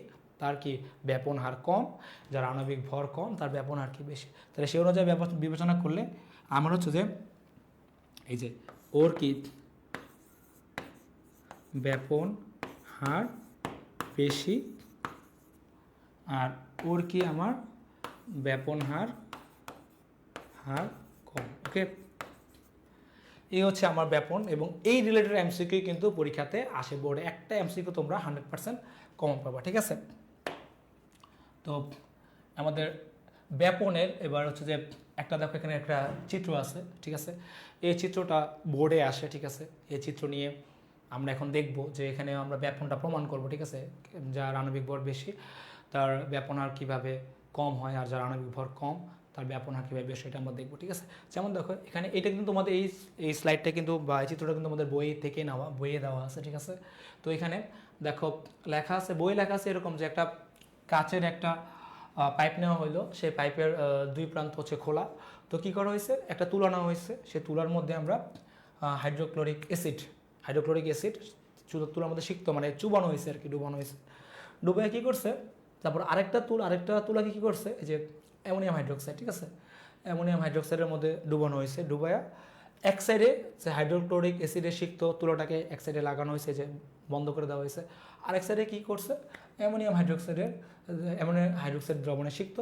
তার কি ব্যাপন হার কম, যার আণবিক ভর কম তার ব্যাপন হার কি বেশি। তাহলে সেই অনুযায়ী বিবেচনা করলে আমার হচ্ছে যে এই যে ওর কি ব্যাপন হার বেশি, আর ওর কি আমার ব্যাপন হার কম। ওকে, এই হচ্ছে আমার ব্যাপন, এবং এই রিলেটেড এমসিকিউ কিন্তু পরীক্ষাতে আসে বোর্ডে। একটা এমসিকিউ তোমরা 100% কমন পাবা। ঠিক আছে, তো আমাদের ব্যাপনের এবার হচ্ছে যে একটা দেখো এখানে একটা চিত্র আছে। ঠিক আছে, এই চিত্রটা বোর্ডে আসে। ঠিক আছে, এই চিত্র নিয়ে আমরা এখন দেখব যে এখানে আমরা ব্যাপনটা প্রমাণ করব। ঠিক আছে, যার আণবিক ভর বেশি তার ব্যাপন হার কীভাবে কম হয়, আর যার আণবিক ভর কম তার ব্যাপন হার কীভাবে বেশি, এটা আমরা দেখবো। ঠিক আছে, যেমন দেখো এখানে এটা কিন্তু তোমাদের এই স্লাইডটা কিন্তু বা এই চিত্রটা কিন্তু আমাদের বই থেকে নেওয়া, বইয়ে দেওয়া আছে। ঠিক আছে, তো এখানে দেখো লেখা আছে, বই লেখা আছে এরকম যে একটা কাচের একটা পাইপ নেওয়া হইলো, সেই পাইপের 2 প্রান্ত হচ্ছে খোলা। তো কী করা হয়েছে? একটা তুলা নেওয়া হয়েছে, সেই তুলার মধ্যে আমরা হাইড্রোক্লোরিক অ্যাসিড তুলার মধ্যে সিক্ত মানে চুবানো হয়েছে আর কি, ডুবানো হয়েছে। ডুবে কী করছে? তারপর আরেকটা তুলাকে কী করছে? এই যে অ্যামোনিয়াম হাইড্রোক্সাইড, ঠিক আছে, অ্যামোনিয়াম হাইড্রোক্সাইডের মধ্যে ডুবানো হয়েছে। ডুবায়া এক সাইডে যে হাইড্রোক্লোরিক অ্যাসিডের সিক্ত তুলাটাকে এক সাইডে লাগানো হয়েছে, যে বন্ধ করে দেওয়া হয়েছে। আরেক সাইডে কী করছে? অ্যামোনিয়াম হাইড্রোক্সাইড দ্রবণে সিক্ত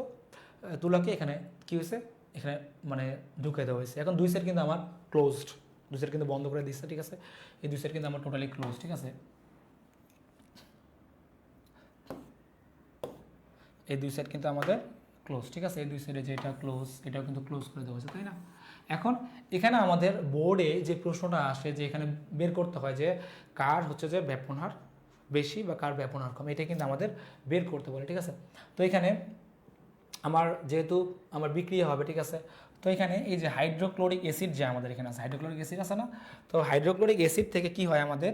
তুলাকে এখানে কী হয়েছে? এখানে মানে ঢুকে দেওয়া হয়েছে। এখন 2 সাইড কিন্তু আমার ক্লোজড, 2 সাইড কিন্তু বন্ধ করে দিচ্ছে। ঠিক আছে, এই 2 সাইড কিন্তু আমার টোটালি ক্লোজ। ঠিক আছে, এই 2 সাইড কিন্তু আমাদের ক্লোজ। ঠিক আছে, এই 2 সাইডে যেটা ক্লোজ এটাও কিন্তু ক্লোজ করে দেওয়া হয়েছে, তাই না? এখন এখানে আমাদের বোর্ডে যে প্রশ্নটা আসে, যে এখানে বের করতে হয় যে কার হচ্ছে যে ব্যাপন হার বেশি বা কার ব্যাপন হার কম, এটা কিন্তু আমাদের বের করতে বলে। ঠিক আছে, তো এখানে আমার যেহেতু আমার বিক্রিয়া হবে, ঠিক আছে, তো এখানে এই যে হাইড্রোক্লোরিক অ্যাসিড যে আমাদের এখানে আছে, হাইড্রোক্লোরিক অ্যাসিড আছে না? তো হাইড্রোক্লোরিক অ্যাসিড থেকে কি হয় আমাদের?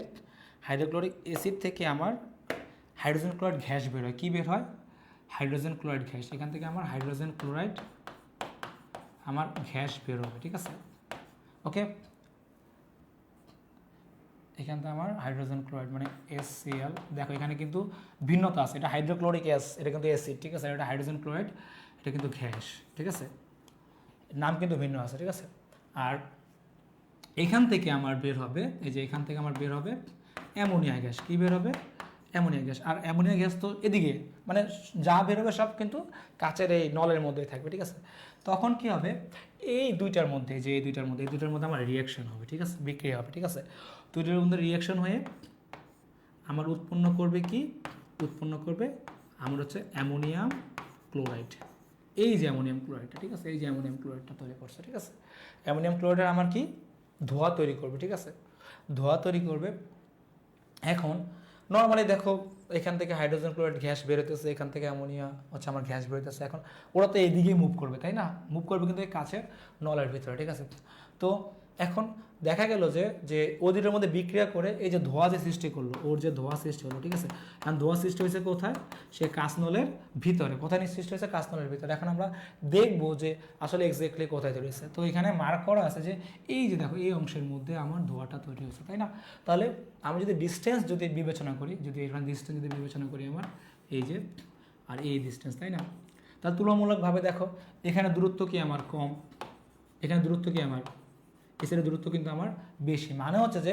হাইড্রোক্লোরিক অ্যাসিড থেকে আমার হাইড্রোজেন ক্লোরাইড গ্যাস বের হয়। কী বের হয়? Hydrogen chloride gas. এখান থেকে আমার হাইড্রোজেন ক্লোরাইড আমার গ্যাস বের হবে। ঠিক আছে, ওকে, এখান থেকে আমার হাইড্রোজেন ক্লোরাইড মানে HCl। দেখো এখানে কিন্তু ভিন্নতা আছে, এটা হাইড্রোক্লোরিক এটা কিন্তু অ্যাসিড। ঠিক আছে, এটা হাইড্রোজেন ক্লোরাইড, এটা কিন্তু গ্যাস। ঠিক আছে, নাম কিন্তু ভিন্ন আছে। ঠিক আছে, আর এখান থেকে আমার বের হবে, এই যে এখান থেকে আমার বের হবে অ্যামোনিয়া গ্যাস। কী বের হবে? অ্যামোনিয়া গ্যাস, আর অ্যামোনিয়া গ্যাস তো এদিকে, মানে যা বেরোবে সব কিন্তু কাচের এই নলের মধ্যেই থাকবে, ঠিক আছে। তখন কি হবে, এই দুইটার মধ্যে, যে এই দুইটার মধ্যে আমার রিয়াকশন হবে, ঠিক আছে, বিক্রিয়া হবে, ঠিক আছে। দুইটার মধ্যে রিয়াকশন হয়ে আমার উৎপন্ন করবে কি, উৎপন্ন করবে আমার হচ্ছে অ্যামোনিয়াম ক্লোরাইড। এই যে অ্যামোনিয়াম ক্লোরাইডটা, ঠিক আছে, এই যে অ্যামোনিয়াম ক্লোরাইডটা তৈরি করছে, ঠিক আছে। অ্যামোনিয়াম ক্লোরাইড আমার কি ধোঁয়া তৈরি করবে, ঠিক আছে, ধোঁয়া তৈরি করবে। এখন নর্মালি দেখো এখান থেকে হাইড্রোজেন ক্লোরাইড গ্যাস বেরোতেছে, এখান থেকে অ্যামোনিয়া হচ্ছে আমার গ্যাস বেরোতেছে। এখন ওরা তো এইদিকেই মুভ করবে, তাই না, মুভ করবে কিন্তু এই কাছের নলের ভিতরে, ঠিক আছে। তো এখন দেখা গেল যে যে ও দুটোর মধ্যে বিক্রিয়া করে এই যে ধোঁয়া যে সৃষ্টি করলো, ওর যে ধোঁয়া সৃষ্টি হলো, ঠিক আছে। এখন ধোঁয়া সৃষ্টি হয়েছে কোথায়, সে কাঁচনলের ভিতরে। কোথায় সৃষ্টি হয়েছে, কাঁচনলের ভিতরে। এখন আমরা দেখবো যে আসলে এক্স্যাক্টলি কোথায় তৈরি হয়েছে। তো এখানে মার্ক করা আছে যে এই যে দেখো এই অংশের মধ্যে আমার ধোঁয়াটা তৈরি হয়েছে, তাই না। তাহলে আমি যদি ডিস্টেন্স যদি বিবেচনা করি, যদি এখানে ডিস্টেন্স যদি বিবেচনা করি আমার এই যে আর এই ডিস্টেন্স, তাই না, তার তুলনামূলকভাবে দেখো এখানে দূরত্ব কি আমার কম, এখানে দূরত্ব কি আমার, এসের দূরত্ব কিন্তু আমার বেশি। মানে হচ্ছে যে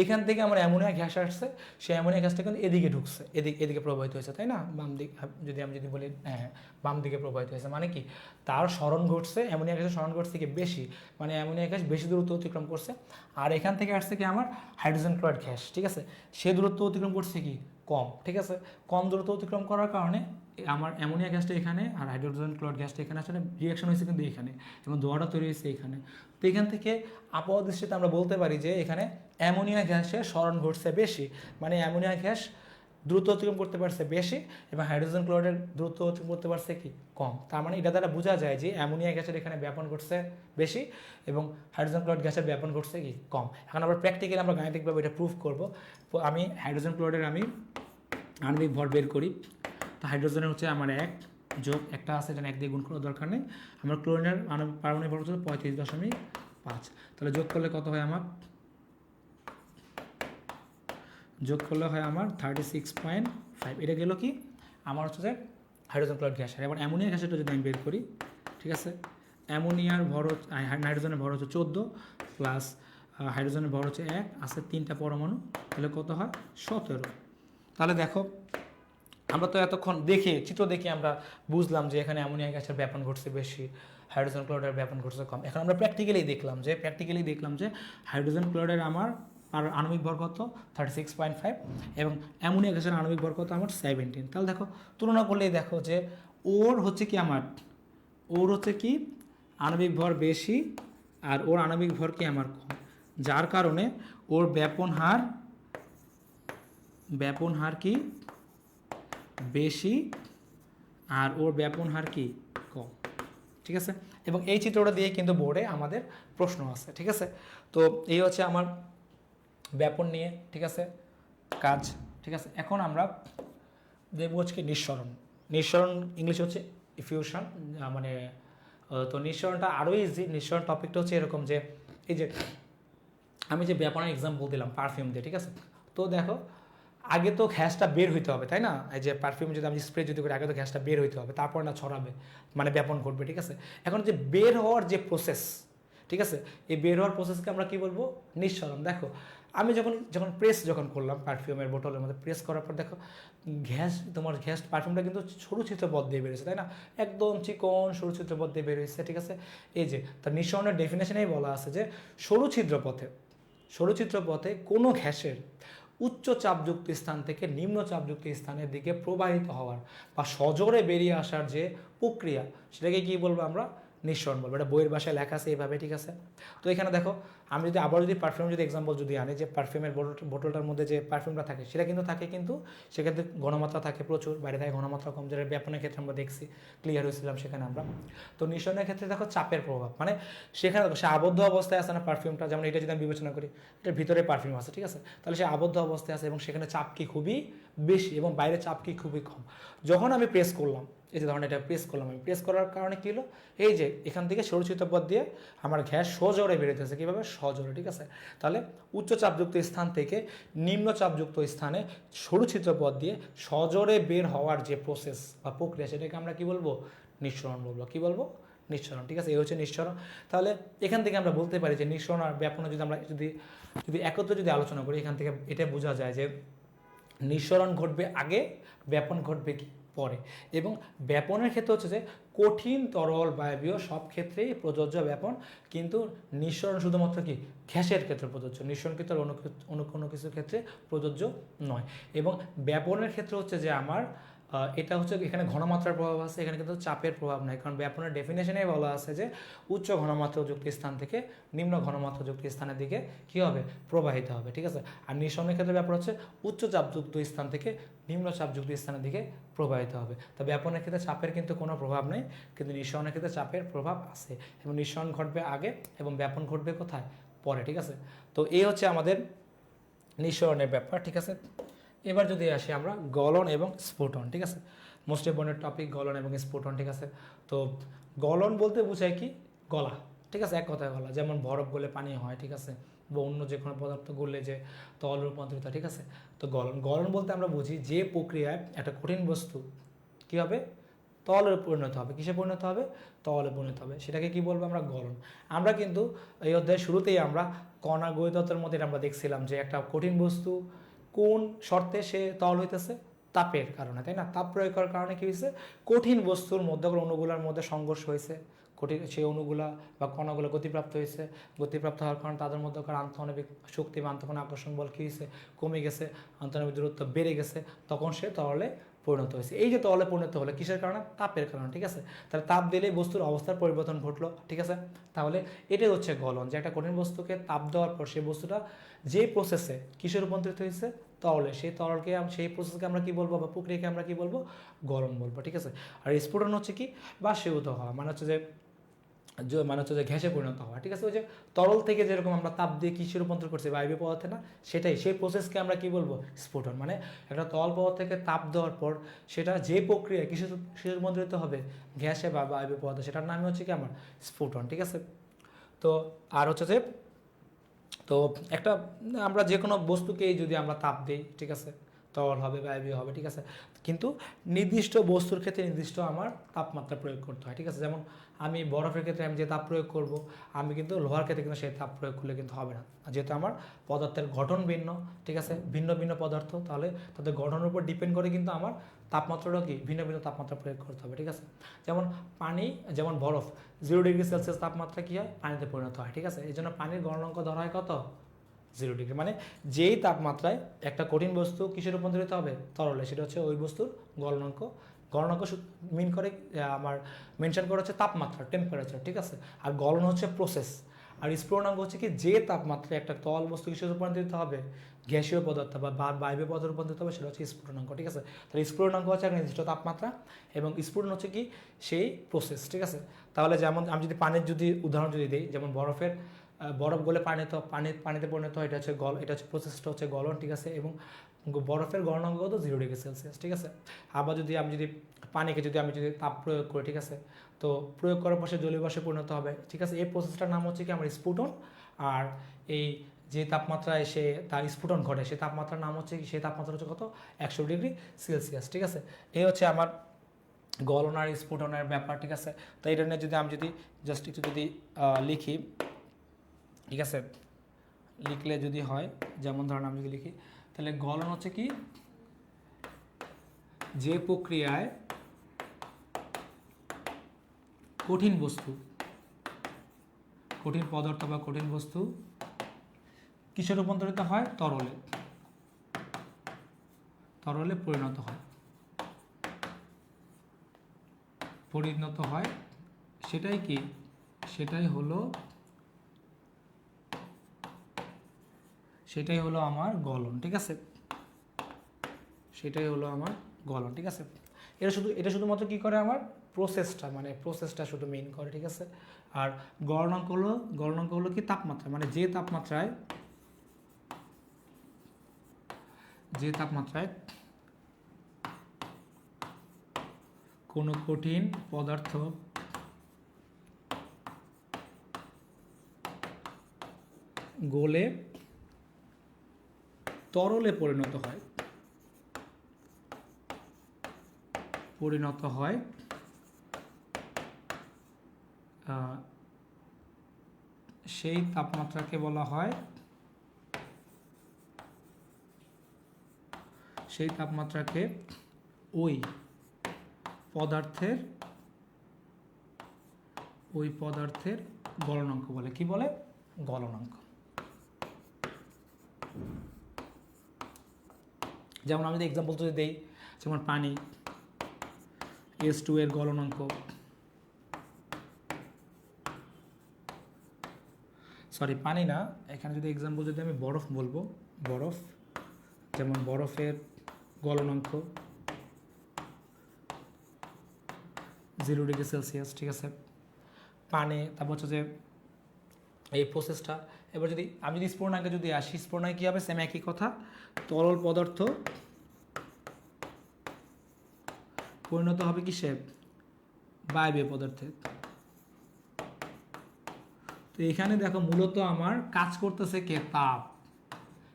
এখান থেকে আমার অ্যামোনিয়া গ্যাস আসছে, সেই অ্যামোনিয়া গ্যাসটা কিন্তু এদিকে ঢুকছে, এদিকে প্রবাহিত হয়েছে, তাই না, বাম দিক, যদি বলি হ্যাঁ বাম দিকে প্রবাহিত হয়েছে। মানে কি তার স্মরণ ঘটছে, অ্যামোনিয়া গ্যাসের স্মরণ ঘটছে কি বেশি, মানে অ্যামোনিয়া গ্যাস বেশি দূরত্ব অতিক্রম করছে। আর এখান থেকে আসছে কি আমার হাইড্রোজেন ক্লোরাইড গ্যাস, ঠিক আছে, সে দূরত্ব অতিক্রম করছে কি কম, ঠিক আছে। কম দূরত্ব অতিক্রম করার কারণে আমার অ্যামোনিয়া গ্যাসটা এখানে আর হাইড্রোজেন ক্লোরাইড গ্যাসটা এখানে আসলে রিয়াকশন হয়েছে কিন্তু এখানে, এবং ধোঁয়াটা তৈরি হয়েছে এখানে। তো এখান থেকে আপাত দৃষ্টিতে আমরা বলতে পারি যে এখানে অ্যামোনিয়া গ্যাসের স্মরণ ঘটছে বেশি, মানে অ্যামোনিয়া গ্যাস দ্রুত অতিক্রম করতে পারছে বেশি, এবং হাইড্রোজেন ক্লোরাইডের দ্রুত অতিক্রম করতে পারছে কি কম। তার মানে এটা দ্বারা বোঝা যায় যে অ্যামোনিয়া গ্যাসের এখানে ব্যাপন ঘটছে বেশি এবং হাইড্রোজেন ক্লোরাইড গ্যাসের ব্যাপন ঘটছে কি কম। এখন আমরা প্র্যাকটিক্যালি আমরা গাণিতিকভাবে এটা প্রুফ করব। তো আমি হাইড্রোজেন ক্লোরাইডের আমি আণবিক ভর বের করি। তো হাইড্রোজেনের হচ্ছে আমার 1 যোগ একটা আছে, এটা 1 দিয়ে গুণ করার দরকার নেই। আমার ক্লোরিনের পারমাণবিক ভর হচ্ছে 35.5। তাহলে যোগ করলে কত হয় আমার, যোগ করলে হয় আমার 36.5। এটা গেল কি আমার হচ্ছে যে হাইড্রোজেন ক্লোরাইড গ্যাস। এবার অ্যামোনিয়া গ্যাসেরটা যদি আমি বের করি, ঠিক আছে, অ্যামোনিয়ার ভর নাইট্রোজেনের ভর হচ্ছে 14 প্লাস হাইড্রোজেনের ভর হচ্ছে 1, আছে 3টা পরমাণু, তাহলে কত হয় 17। তাহলে দেখো আমরা তো এতক্ষণ দেখে চিত্র দেখে আমরা বুঝলাম যে এখানে অ্যামোনিয়া গ্যাসের ব্যাপন ঘটছে বেশি, হাইড্রোজেন ক্লোরাইডের ব্যাপন ঘটছে কম। এখন আমরা প্র্যাকটিক্যালি দেখলাম যে হাইড্রোজেন ক্লোরাইডের আমার আর আণবিক ভর কত 36.5 এবং অ্যামোনিয়া গ্যাসের আণবিক ভর কত আমার 17। তাহলে দেখো তুলনা করলেই দেখো যে ওর হচ্ছে কি আণবিক ভর বেশি আর ওর আণবিক ভর কি আমার কম, যার কারণে ওর ব্যাপন হার কি বেশি আর ওর ব্যাপন হার কি কম, ঠিক আছে। এবং এই চিত্রটা দিয়ে কিন্তু বোর্ডে আমাদের প্রশ্ন আছে, ঠিক আছে। তো এই হচ্ছে আমার ব্যাপন নিয়ে, ঠিক আছে, কাজ, ঠিক আছে। এখন আমরা দেখব হচ্ছে নিঃসরণ ইংলিশ হচ্ছে ইফিউশন, মানে তো নিঃসরণটা আরও ইজি। নিঃসরণ টপিকটা হচ্ছে এরকম যে এই যে আমি যে ব্যাপনের এক্সাম্পল দিলাম পারফিউম দিয়ে, ঠিক আছে। তো দেখো আগে তো গ্যাসটা বের হইতে হবে, তাই না, এই যে পারফিউম যদি আমি স্প্রে যদি করি আগে তো গ্যাসটা বের হইতে হবে, তারপর না ছড়াবে, মানে ব্যাপন ঘটবে, ঠিক আছে। এখন যে বের হওয়ার যে প্রসেস, ঠিক আছে, এই বের হওয়ার প্রসেসকে আমরা কি বলবো, নিঃসরণ। দেখো আমি যখন প্রেস করলাম পারফিউমের বোতলের মধ্যে, প্রেস করার পর দেখো গ্যাস পারফিউমটা কিন্তু সরু ছিদ্রপথ দিয়ে বেরিয়েছে, তাই না, একদম চিকন সরু ছিদ্রপথ দিয়ে বেরিয়েছে, ঠিক আছে। এই যে তার নিঃসরণের ডেফিনেশনেই বলা আছে যে সরু ছিদ্রপথে কোনো গ্যাসের উচ্চ চাপযুক্ত স্থান থেকে নিম্ন চাপযুক্ত স্থানের দিকে প্রবাহিত হওয়ার বা সজোরে বেরিয়ে আসার যে প্রক্রিয়া, সেটাকে কি বলবো আমরা, নিঃসরণ বলবো। এটা বইয়ের ভাষায় লেখা আছে এইভাবে, ঠিক আছে। তো এখানে দেখো আমি যদি আবার যদি পারফিউম যদি এক্সাম্পল যদি আনি, যে পারফিউমের বোতলটার মধ্যে যে পারফিউমটা থাকে সেটা কিন্তু থাকে, কিন্তু সেক্ষেত্রে ঘনমাত্রা থাকে প্রচুর, বাইরে থাকে ঘনমাত্রা কম, যেটা ব্যাপনের ক্ষেত্রে আমরা দেখছি, ক্লিয়ার হয়েছিলাম সেখানে আমরা। তো নিঃসরণের ক্ষেত্রে দেখো চাপের প্রভাব, মানে সেখানে সে আবদ্ধ অবস্থায় আছে না পারফিউমটা, যেমন এটা যদি আমি বিবেচনা করি এটার ভিতরে পারফিউম আছে, ঠিক আছে, তাহলে সে আবদ্ধ অবস্থায় আছে এবং সেখানে চাপ কি খুবই বেশি এবং বাইরে চাপ কি খুবই কম। যখন আমি প্রেস করলাম, এই যে ধরুন এটা প্রেস করলাম, আমি প্রেস করার কারণে কী হলো, এই যে এখান থেকে সরু ছিদ্রপথ দিয়ে আমার গ্যাস সজোরে বেরোতেছে, কীভাবে সজোরে, ঠিক আছে। তাহলে উচ্চ চাপযুক্ত স্থান থেকে নিম্ন চাপযুক্ত স্থানে সরু ছিদ্রপথ দিয়ে সজোরে বের হওয়ার যে প্রসেস বা প্রক্রিয়া, সেটাকে আমরা কি বলবো, নিঃসরণ বলবো। কি বলবো, নিঃসরণ, ঠিক আছে। এই হচ্ছে নিঃসরণ। তাহলে এখান থেকে আমরা বলতে পারি যে নিঃসরণ আর ব্যাপনে যদি আমরা যদি একত্রে যদি আলোচনা করি, এখান থেকে এটা বোঝা যায় যে নিঃসরণ ঘটবে আগে, ব্যাপন ঘটবে কি পরে। এবং ব্যাপনের ক্ষেত্রে হচ্ছে যে কঠিন, তরল, বায়বীয় সব ক্ষেত্রেই প্রযোজ্য ব্যাপন, কিন্তু নিঃসরণ শুধুমাত্র কি গ্যাসের ক্ষেত্রে প্রযোজ্য, নিঃসরণ ক্ষেত্রে অন্য কোনো কিছুর ক্ষেত্রে প্রযোজ্য নয়। এবং ব্যাপনের ক্ষেত্রে হচ্ছে যে আমার এটা হচ্ছে এখানে ঘনমাত্রার প্রভাব আছে, এখানে কিন্তু চাপের প্রভাব নাই, কারণ ব্যাপনের ডেফিনেশনেই বলা আছে যে উচ্চ ঘনমাত্রাযুক্ত স্থান থেকে নিম্ন ঘনমাত্রাযুক্ত স্থানের দিকে কী হবে, প্রবাহিত হবে, ঠিক আছে। আর নিঃসরণের ক্ষেত্রে ব্যাপার হচ্ছে উচ্চ চাপযুক্ত স্থান থেকে নিম্ন চাপযুক্ত স্থানের দিকে প্রবাহিত হবে। তো ব্যাপনের ক্ষেত্রে চাপের কিন্তু কোনো প্রভাব নেই, কিন্তু নিঃসরণের ক্ষেত্রে চাপের প্রভাব আছে, এবং নিঃসরণ ঘটবে আগে এবং ব্যাপন ঘটবে কোথায়, পরে, ঠিক আছে। তো এই হচ্ছে আমাদের নিঃসরণের ব্যাপার, ঠিক আছে। এবার যদি আসি আমরা গলন এবং স্ফুটন, ঠিক আছে, মোস্ট ইম্পর্টেন্ট টপিক গলন এবং স্ফুটন, ঠিক আছে। তো গলন বলতে বোঝায় কি, গলা, ঠিক আছে, এক কথায় গলা, যেমন বরফ গলে পানি হয়, ঠিক আছে, বা অন্য যে কোনো পদার্থ গললে যে তরল রূপান্তরিত হয়, ঠিক আছে। তো গলন, গলন বলতে আমরা বুঝি যে প্রক্রিয়ায় একটা কঠিন বস্তু কী হবে, তরলে পরিণত হবে, কিসে পরিণত হবে, তরলে পরিণত হবে, সেটাকে কি বলবো আমরা, গলন। আমরা কিন্তু এই অধ্যায়ের শুরুতেই আমরা কণা গতিতত্ত্বের মধ্যে আমরা দেখছিলাম যে একটা কঠিন বস্তু কোন শর্তে সে তরল হইতেছে, তাপের কারণে, তাই না। তাপ প্রয়োগ করার কারণে কী হয়েছে, কঠিন বস্তুর মধ্যে অণুগুলোর মধ্যে সংঘর্ষ হয়েছে, কঠিন সেই অণুগুলা বা কণাগুলো গতিপ্রাপ্ত হয়েছে, গতিপ্রাপ্ত হওয়ার কারণে তাদের মধ্যে আন্তঃআণবিক শক্তি বা আন্তঃকোণ আকর্ষণ বল কী হয়েছে, কমে গেছে, আন্তঃআণবিক দূরত্ব বেড়ে গেছে, তখন সে তরলে পরিণত হয়েছে। এই যে তরলে পরিণত হলো কিসের কারণে, তাপের কারণে, ঠিক আছে। তাহলে তাপ দিলেই বস্তুর অবস্থার পরিবর্তন ঘটলো, ঠিক আছে। তাহলে এটাই হচ্ছে গলন, যে একটা কঠিন বস্তুকে তাপ দেওয়ার পর সেই বস্তুটা যে প্রসেসে কিসে রূপান্তরিত হয়েছে, তরলে, সেই তরলকে সেই প্রসেসকে আমরা কি বলবো, বা প্রক্রিয়াকে আমরা কি বলবো, গলন বলবো, ঠিক আছে। আর স্ফুটন হচ্ছে কি, বাষ্পীভূত হওয়া, মানে হচ্ছে যে গ্যাসে পরিণত হওয়া, ঠিক আছে। ওই যে তরল থেকে যেরকম আমরা তাপ দিয়ে কিসে রূপান্তর করছি, বায়বীয় পদার্থে না, সেটাই, সেই প্রসেসকে আমরা কি বলবো, স্ফুটন। মানে একটা তরল পদার্থ থেকে তাপ দেওয়ার পর সেটা যে প্রক্রিয়া কিসে রূপান্তরিত হবে, গ্যাসে বা বায়বীয় পদার্থে, সেটার নামই হচ্ছে কি আমার স্ফুটন, ঠিক আছে। তো আর হচ্ছে যে, তো একটা আমরা যে কোনো বস্তুকেই যদি আমরা তাপ দিই, ঠিক আছে, তরল হবে, বায়বীয় হবে, ঠিক আছে, কিন্তু নির্দিষ্ট বস্তুর ক্ষেত্রে নির্দিষ্ট আমার তাপমাত্রা প্রয়োগ করতে হয়, ঠিক আছে। যেমন আমি বরফের ক্ষেত্রে আমি যে তাপ প্রয়োগ করব, আমি কিন্তু লোহার ক্ষেত্রে কিন্তু সেই তাপ প্রয়োগ করলে কিন্তু হবে না, যেহেতু আমার পদার্থের গঠন ভিন্ন, ঠিক আছে, ভিন্ন ভিন্ন পদার্থ, তাহলে তাদের গঠনের উপর ডিপেন্ড করে কিন্তু আমার তাপমাত্রাটাও কি ভিন্ন ভিন্ন তাপমাত্রা প্রয়োগ করতে হবে, ঠিক আছে। যেমন পানি, যেমন বরফ 0 ডিগ্রি সেলসিয়াস তাপমাত্রা কী হয়, পানিতে পরিণত হয়, ঠিক আছে। এই জন্য পানির গলনাঙ্ক ধরা হয় কত, 0 ডিগ্রি। মানে যেই তাপমাত্রায় একটা কঠিন বস্তু কিসে রূপান্তরিত হবে, তরলে, সেটা হচ্ছে ওই বস্তুর গলনাঙ্ক। গলনাঙ্ক মিন করে আমার মেনশন করা হচ্ছে তাপমাত্রা, টেম্পারেচার, ঠিক আছে। আর গলন হচ্ছে প্রসেস। আর স্ফুটনাঙ্ক হচ্ছে কি, যে তাপমাত্রায় একটা তরল বস্তু কিসে রূপান্তরিত হবে, গ্যাসীয় পদার্থ বা বায়বীয় পদার্থে রূপান্তরিত হবে, সেটা হচ্ছে স্ফুটনাঙ্ক, ঠিক আছে। তাহলে স্ফুটনাঙ্ক হচ্ছে একটা নির্দিষ্ট তাপমাত্রা, এবং স্ফুটন হচ্ছে কি সেই প্রসেস, ঠিক আছে। তাহলে যেমন আমি যদি পানির যদি উদাহরণ যদি দিই, যেমন বরফ গলে পানিতে পরিণত হয়, এটা হচ্ছে প্রসেসটা হচ্ছে গলন, ঠিক আছে। এবং বরফের গলনাঙ্ক কত, 0 ডিগ্রি সেলসিয়াস, ঠিক আছে। আবার আমি যদি পানিকে আমি যদি তাপ প্রয়োগ করি, ঠিক আছে, তো প্রয়োগ করার পর সে জলীয় বাষ্পে পরিণত হবে, ঠিক আছে। এই প্রসেসটার নাম হচ্ছে কি আমার স্ফুটন। আর এই যে তাপমাত্রায় সে তার স্ফুটন ঘটে, সেই তাপমাত্রার নাম হচ্ছে কি, সেই তাপমাত্রা হচ্ছে কত, 100 ডিগ্রি সেলসিয়াস, ঠিক আছে। এই হচ্ছে আমার গলন আর স্ফুটনের ব্যাপার, ঠিক আছে। তো এটা নিয়ে যদি আমি জাস্ট একটু লিখি, ঠিক আছে, লিখলে যদি হয়, যেমন ধরেন আমি যদি লিখি, তাহলে গলন হচ্ছে কি, যে প্রক্রিয়ায় কঠিন পদার্থ বা কঠিন বস্তু কিসে রূপান্তরিত হয়, তরলে পরিণত হয়, সেটাই কি, সেটাই হলো আমার গলন, ঠিক আছে। সেটাই হলো আমার গলন, ঠিক আছে। এটা শুধুমাত্র কি করে, আমার প্রসেসটা শুধু মেইন করে, ঠিক আছে। আর গলনাঙ্ক হলো কি তাপমাত্রা, মানে যে তাপমাত্রায় কোনো কঠিন পদার্থ গলে তরলে পরিণত হয়, সেই তাপমাত্রাকে বলা হয় সেই তাপমাত্রাকে ওই পদার্থের গলনাঙ্ক বলে। কি বলে? গলনাঙ্ক। যেমন আমি যদি এক্সাম্পল যদি দেই, যেমন পানি H2 এর গলনাঙ্ক, সরি পানি না, এখানে যদি এক্সাম্পল যদি আমি বরফ বলবো, বরফ, যেমন বরফের গলনাঙ্ক 0 ডিগ্রি সেলসিয়াস, ঠিক আছে। পানি, তারপর হচ্ছে যে এই প্রসেসটা। এবার যদি আমি যদি স্ফুটনাঙ্কে যদি আসি, স্ফুটনাঙ্কে কী হবে? সেম একই কথা, তরল পদার্থ পরিণত হবে কিসে? বায়বীয় পদার্থে। তো এখানে দেখো মূলত আমার কাজ করতেছে কে? তাপ।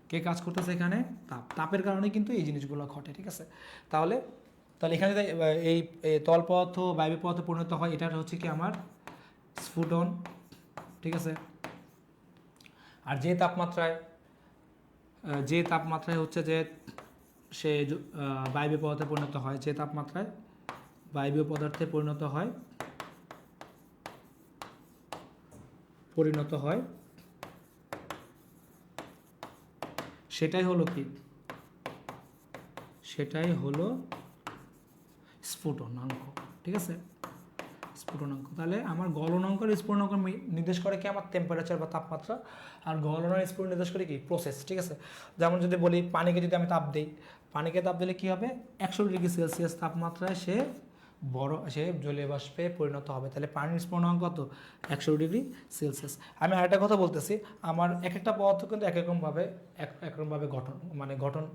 কে কাজ করতেছে এখানে? তাপ। তাপের কারণে কিন্তু এই জিনিসগুলো ঘটে, ঠিক আছে। তাহলে এখানে যদি এই তরল পদার্থ বায়বীয় পদার্থে পরিণত হয়, এটা হচ্ছে কি আমার স্ফুটন, ঠিক আছে। আর যে তাপমাত্রায় হচ্ছে যে সে বায়বীয় পদার্থে পরিণত হয়, যে তাপমাত্রায় বায়বীয় পদার্থে পরিণত হয় সেটাই হলো কি? সেটাই হলো স্ফুটনাঙ্ক, ঠিক আছে। স্ফুটনাঙ্ক। তাহলে আমার গলনাঙ্ক আর স্ফুটনাঙ্ক নির্দেশ করে কি? আমার টেম্পারেচার বা তাপমাত্রা। আর গলন আর স্ফুটন নির্দেশ করে কি? প্রসেস, ঠিক আছে। যেমন যদি বলি পানিকে যদি আমি তাপ দিই, পানিকে তাপ দিলে কী হবে? 100 ডিগ্রি সেলসিয়াস তাপমাত্রায় সে জলীয় বাষ্পে পরিণত হবে। তাহলে পানির স্ফুটনাঙ্ক কত? 100 ডিগ্রি সেলসিয়াস। আমি আরেকটা কথা বলতেছি, আমার এক একটা পদার্থ কিন্তু একরকমভাবে গঠন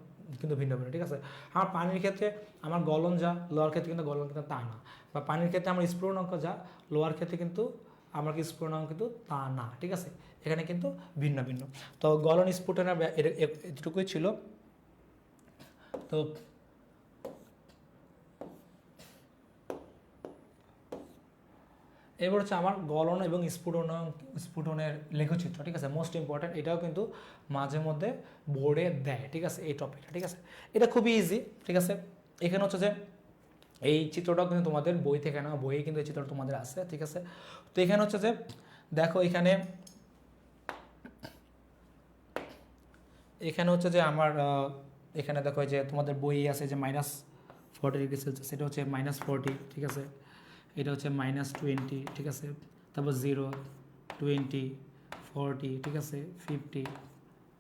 কিন্তু ভিন্ন ভিন্ন, ঠিক আছে। আমার পানির ক্ষেত্রে আমার গলন যা, লোয়ার ক্ষেত্রে কিন্তু গলন কিন্তু তা না। বা পানির ক্ষেত্রে আমার স্ফুটনাঙ্ক যা, লোয়ার ক্ষেত্রে কিন্তু আমার কি স্ফুটনাঙ্ক কিন্তু তা না, ঠিক আছে। এখানে কিন্তু ভিন্ন ভিন্ন। তো গলন স্ফুটনের এতটুকুই ছিল। তো এবার হচ্ছে আমার গলন এবং স্ফুটনের লেখচিত্র, ঠিক আছে, মোস্ট ইম্পর্ট্যান্ট। এটাও কিন্তু মাঝে মধ্যে বোর্ডে দেয়, ঠিক আছে, এই টপিকটা, ঠিক আছে। এটা খুবই ইজি, ঠিক আছে। এখানে হচ্ছে যে এই চিত্রটাও কিন্তু তোমাদের বই থেকে না, বইয়ে কিন্তু এই চিত্রটা তোমাদের আছে, ঠিক আছে। তো এখানে হচ্ছে যে দেখো এখানে হচ্ছে যে আমার এখানে দেখো যে তোমাদের বই আছে যে -40 ডিগ্রি সেলসিয়াস, এটা হচ্ছে -40, ঠিক আছে। এটা হচ্ছে -20, ঠিক আছে। তারপর 0, 20, 40, ঠিক আছে, 50,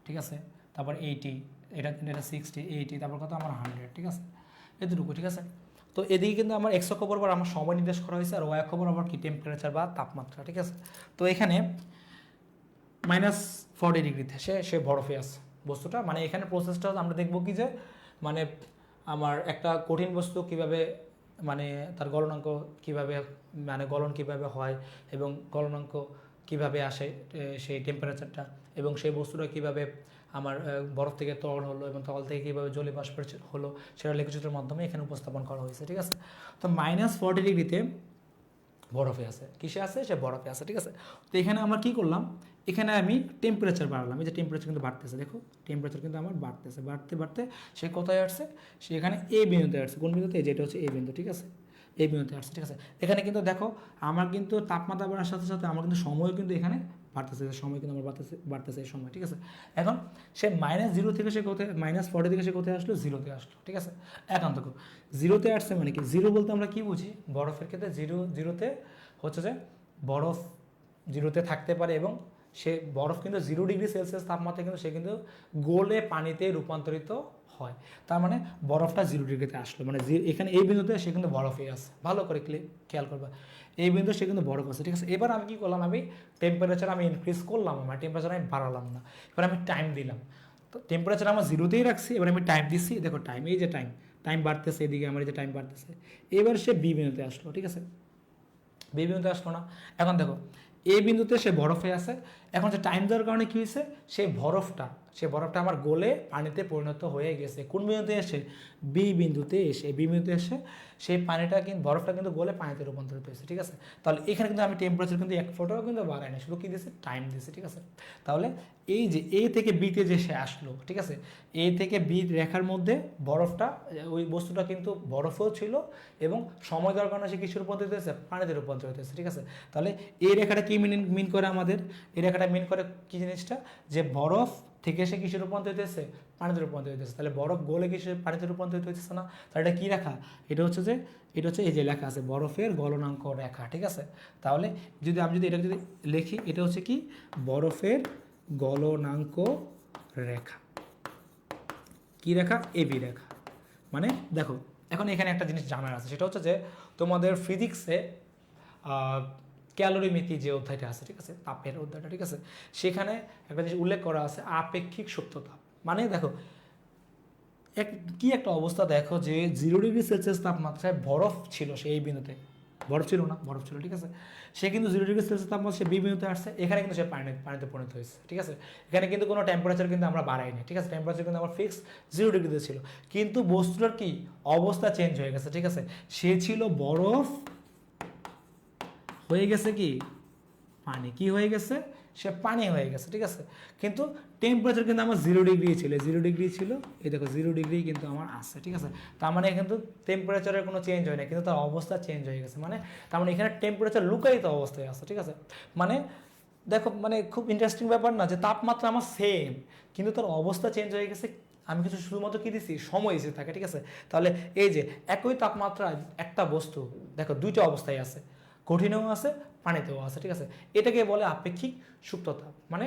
ঠিক আছে। তারপর 80, এটা 60, 80, তারপর কত আমার 100, ঠিক আছে। এতটুকু, ঠিক আছে। তো এদিকে কিন্তু আমার এক্স অক্ষ বরাবর আমার সময় নির্দেশ করা হয়েছে, আর ওয়াই অক্ষ বরাবর কি? টেম্পারেচার বা তাপমাত্রা, ঠিক আছে। তো এখানে -40 ডিগ্রিতে সে বরফে আছে বস্তুটা। মানে এখানে প্রসেসটা আমরা দেখব কি যে মানে আমার একটা কঠিন বস্তু কিভাবে মানে তার গলনাঙ্ক কিভাবে, মানে গলন কিভাবে হয় এবং গলনাঙ্ক কিভাবে আসে, সেই টেম্পারেচারটা, এবং সেই বস্তুটা কিভাবে আমার বরফ থেকে তরল হলো এবং তরল থেকে কীভাবে জলীয় বাষ্প হলো, সেটা লেখচিত্রের মাধ্যমে এখানে উপস্থাপন করা হয়েছে, ঠিক আছে। তো -40 ডিগ্রিতে বরফে আছে, কিসে আছে? সে বরফে আছে, ঠিক আছে। তো এখানে আমরা কী করলাম? এখানে আমি টেম্পারেচার বাড়ালাম। এই যে টেম্পারেচার কিন্তু বাড়তেছে, দেখো টেম্পারেচার কিন্তু আমার বাড়তেছে, বাড়তে সে কোথায় আসছে? সে এখানে এ বিন্দুতে আসছে। কোন বিন্দুতে? যেটা হচ্ছে এ বিন্দু, ঠিক আছে, এই বিন্দুতে আসছে, ঠিক আছে। এখানে কিন্তু দেখো আমার কিন্তু তাপমাত্রা বাড়ার সাথে সাথে আমার কিন্তু সময়ও কিন্তু এখানে বাড়তেছে, সময় কিন্তু আমার বাড়তেছে এই সময়, ঠিক আছে। এখন সে -0 থেকে সে কোথায়, -40 থেকে সে কোথায় আসলো? 0-তে আসলো, ঠিক আছে। এখন দেখো 0-তে আসছে মানে কি? 0 বলতে আমরা কি বুঝি? বরফের ক্ষেত্রে 0-তে হচ্ছে যে বরফ 0-তে থাকতে পারে এবং সে বরফ কিন্তু 0 ডিগ্রি সেলসিয়াস তাপমাত্রায় কিন্তু সে কিন্তু গলে পানিতে রূপান্তরিত হয়। তার মানে বরফটা 0 ডিগ্রিতে আসলো, মানে এখানে এই বিন্দুতে সে কিন্তু বরফে আছে। ভালো করে খেয়াল করবা, এই বিন্দু সে কিন্তু বরফ আছে, ঠিক আছে। এবার আমি কী করলাম? আমি টেম্পারেচার আমি ইনক্রিজ করলাম, আমার টেম্পারেচার আমি বাড়ালাম না, এবার আমি টাইম দিলাম। তো টেম্পারেচার আমার 0-তেই রাখছি, এবার আমি টাইম দিচ্ছি। দেখো টাইম, এই যে টাইম বাড়তেছে, এদিকে আমার এই যে টাইম বাড়তেছে। এবার সে বি বিন্দুতে আসলো, ঠিক আছে। বি বিন্দুতে আসলো না। এখন দেখো এই বিন্দুতে সে বরফে আছে। এখন যে টাইম দেওয়ার কারণে কী হয়েছে? সেই বরফটা সে বরফটা আমার গলে পানিতে পরিণত হয়ে গেছে। কোন বিন্দুতে এসে? বি বিন্দুতে এসে। বি বিন্দুতে এসে সেই পানিটা কিন্তু বরফটা কিন্তু গলে পানিতে রূপান্তরিত হয়েছে, ঠিক আছে। তাহলে এখানে কিন্তু আমি টেম্পারেচার কিন্তু এক ফোটাও কিন্তু বাড়াই না, শুধু কী দিয়েছে? টাইম দিয়েছে, ঠিক আছে। তাহলে এই যে এ থেকে বিতে যে সে আসলো, ঠিক আছে, এ থেকে বি রেখার মধ্যে বরফটা, ওই বস্তুটা কিন্তু বরফও ছিল এবং সময় দেওয়ার কারণে সে কিছু রূপান্তরিত হয়েছে? পানিতে রূপান্তরিত হয়েছে, ঠিক আছে। তাহলে এই রেখাটা কি মিন করে আমাদের? এই রেখাটা মিন করে কি জিনিসটা? যে বরফ থেকে সে কিসে রূপান্তরিত হয়েছে? পানিতে রূপান্তরিত হয়েছে। তাহলে বরফ গলে কিসে পানিতে রূপান্তরিত হয়েছে না? তাহলে এটা কী রেখা? এটা হচ্ছে এই যে লেখা আছে বরফের গলনাঙ্ক রেখা, ঠিক আছে। তাহলে আমি যদি এটা যদি লিখি, এটা হচ্ছে কি? বরফের গলনাঙ্ক রেখা। কি রেখা? এবি রেখা। মানে দেখো, এখন এখানে একটা জিনিস জানার আছে, সেটা হচ্ছে যে তোমাদের ফিজিক্সে ক্যালোরিমিতি যে অধ্যায়টা আছে, ঠিক আছে, তাপের অধ্যায়টা, ঠিক আছে, সেখানে একটা জিনিস উল্লেখ করা আছে, আপেক্ষিক সুপ্ত তাপ। মানে দেখো কি একটা অবস্থা, দেখো যে 0°C তাপমাত্রায় বরফ ছিল সেই বিন্দুতে, বরফ ছিল না? বরফ ছিল, ঠিক আছে। সে কিন্তু 0°C তাপমাত্রা সে বি বিন্দুতে আসছে, এখানে কিন্তু সে পানিতে পরিণত হয়েছে, ঠিক আছে। এখানে কিন্তু কোনো টেম্পারেচার কিন্তু আমরা বাড়াইনি, ঠিক আছে। টেম্পারেচার কিন্তু আমার ফিক্স 0°তে ছিল, কিন্তু বস্তুটার কি অবস্থা চেঞ্জ হয়ে গেছে, ঠিক আছে। সে ছিল বরফ, হয়ে গেছে কি? পানি। কি হয়ে গেছে? সে পানি হয়ে গেছে, ঠিক আছে। কিন্তু টেম্পারেচার কিন্তু আমার 0° ছিল, 0° ছিল, এই দেখো 0° কিন্তু আমার আছে, ঠিক আছে। তার মানে কিন্তু টেম্পারেচারের কোনো চেঞ্জ হয় না, কিন্তু তার অবস্থা চেঞ্জ হয়ে গেছে। মানে তার মানে এখানে টেম্পারেচার লুকায়িত অবস্থায় আছে, ঠিক আছে। মানে দেখো, মানে খুব ইন্টারেস্টিং ব্যাপার না, যে তাপমাত্রা আমার সেম, কিন্তু তার অবস্থা চেঞ্জ হয়ে গেছে। আমি কিছু শুধুমাত্র কি দিছি? সময় এসে থাকে, ঠিক আছে। তাহলে এই যে একই তাপমাত্রা একটা বস্তু, দেখো দুইটা অবস্থায় আছে, কঠিনেও আছে, পানিতেও আছে, ঠিক আছে। এটাকে বলে আপেক্ষিক সুপ্ততা। মানে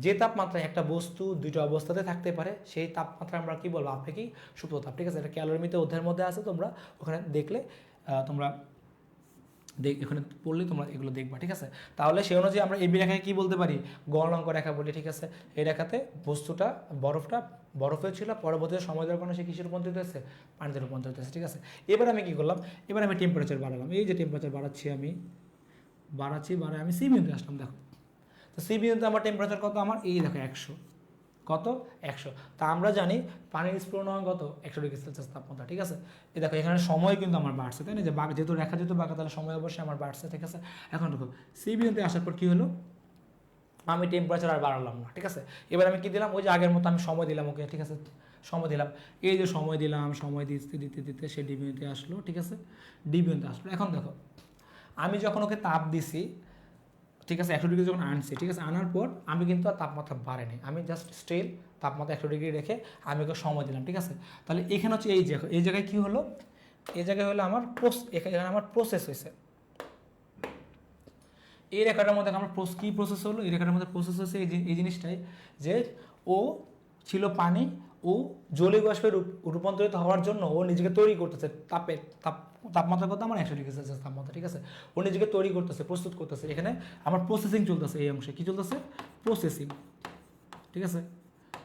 যে তাপমাত্রায় একটা বস্তু দুইটা অবস্থাতে থাকতে পারে, সেই তাপমাত্রা আমরা কি বলবো? আপেক্ষিক সুপ্ততাপ, ঠিক আছে। এটা ক্যালোরিমিতে অধ্যায়ের মধ্যে আছে, তোমরা ওখানে দেখলে তোমরা এখানে পড়লে তোমরা এগুলো দেখবা, ঠিক আছে। তাহলে সেই অনুযায়ী আমরা এবি রেখাকে কি বলতে পারি? গলনাঙ্ক রেখা বলি, ঠিক আছে। এই রেখাতে বস্তুটা বরফে ছিল, পরবর্তীতে সময় দেওয়ার কারণে সে কিসের রূপান্তরিত হয়েছে? পানিতে রূপান্তরিত হয়েছে, ঠিক আছে। এবার আমি কি করলাম? এবার আমি টেম্পারেচার বাড়ালাম, এই যে টেম্পারেচার বাড়াচ্ছি বাড়ায় আমি সি বিন্দুতে আসলাম। দেখো, তো সি বিন্দুতে আমার টেম্পারেচার কত? আমার এই দেখো 100। কত? 100। তা আমরা জানি পানির স্ফুরণ কত? 100°C তাপমাত্রা, ঠিক আছে। এই দেখো এখানে সময় কিন্তু আমার বাড়ছে, তাই না? যে যেহেতু রেখা যেহেতু বাঁকা, তাহলে সময় অবশ্যই আমার বাড়ছে, ঠিক আছে। এখন দেখো সি বিন্দুতে আসার পর কি হলো? আমি টেম্পারেচার আর বাড়ালাম না, ঠিক আছে। এবার আমি কি দিলাম? ওই যে আগের মতো আমি সময় দিলাম ওকে, ঠিক আছে। সময় দিলাম, এই যে সময় দিলাম, সময় দিতে সে ডি বিন্দুতে আসলো, ঠিক আছে। ডি বিন্দুতে আসলো। এখন দেখো, আমি যখন ওকে তাপ দিছি, ঠিক আছে, 100° যখন আনছি, ঠিক আছে, আনার পর আমি কিন্তু আর তাপমাত্রা বাড়েনি, আমি জাস্ট স্টিল তাপমাত্রা 100° রেখে আমি ওকে সময় দিলাম, ঠিক আছে। তাহলে এখানে হচ্ছে এই জায়গায় কি হলো? এই জায়গায় হলো আমার এখানে আমার প্রসেস হয়েছে। এই রেখাটার মধ্যে আমার কি প্রসেস হলো? এই রেখাটার মধ্যে প্রসেস হচ্ছে এই জিনিসটাই, যে ও ছিল পানি, ও জলীয় বাষ্পে রূপান্তরিত হওয়ার জন্য ও নিজেকে তৈরি করতেছে। তাপমাত্রা কত? আমার 100°C তাপমাত্রা, ঠিক আছে। ও নিজেকে তৈরি করতেছে, প্রস্তুত করতেছে। এখানে আমার প্রসেসিং চলতেছে, এই অংশে কি চলতেছে? প্রসেসিং, ঠিক আছে,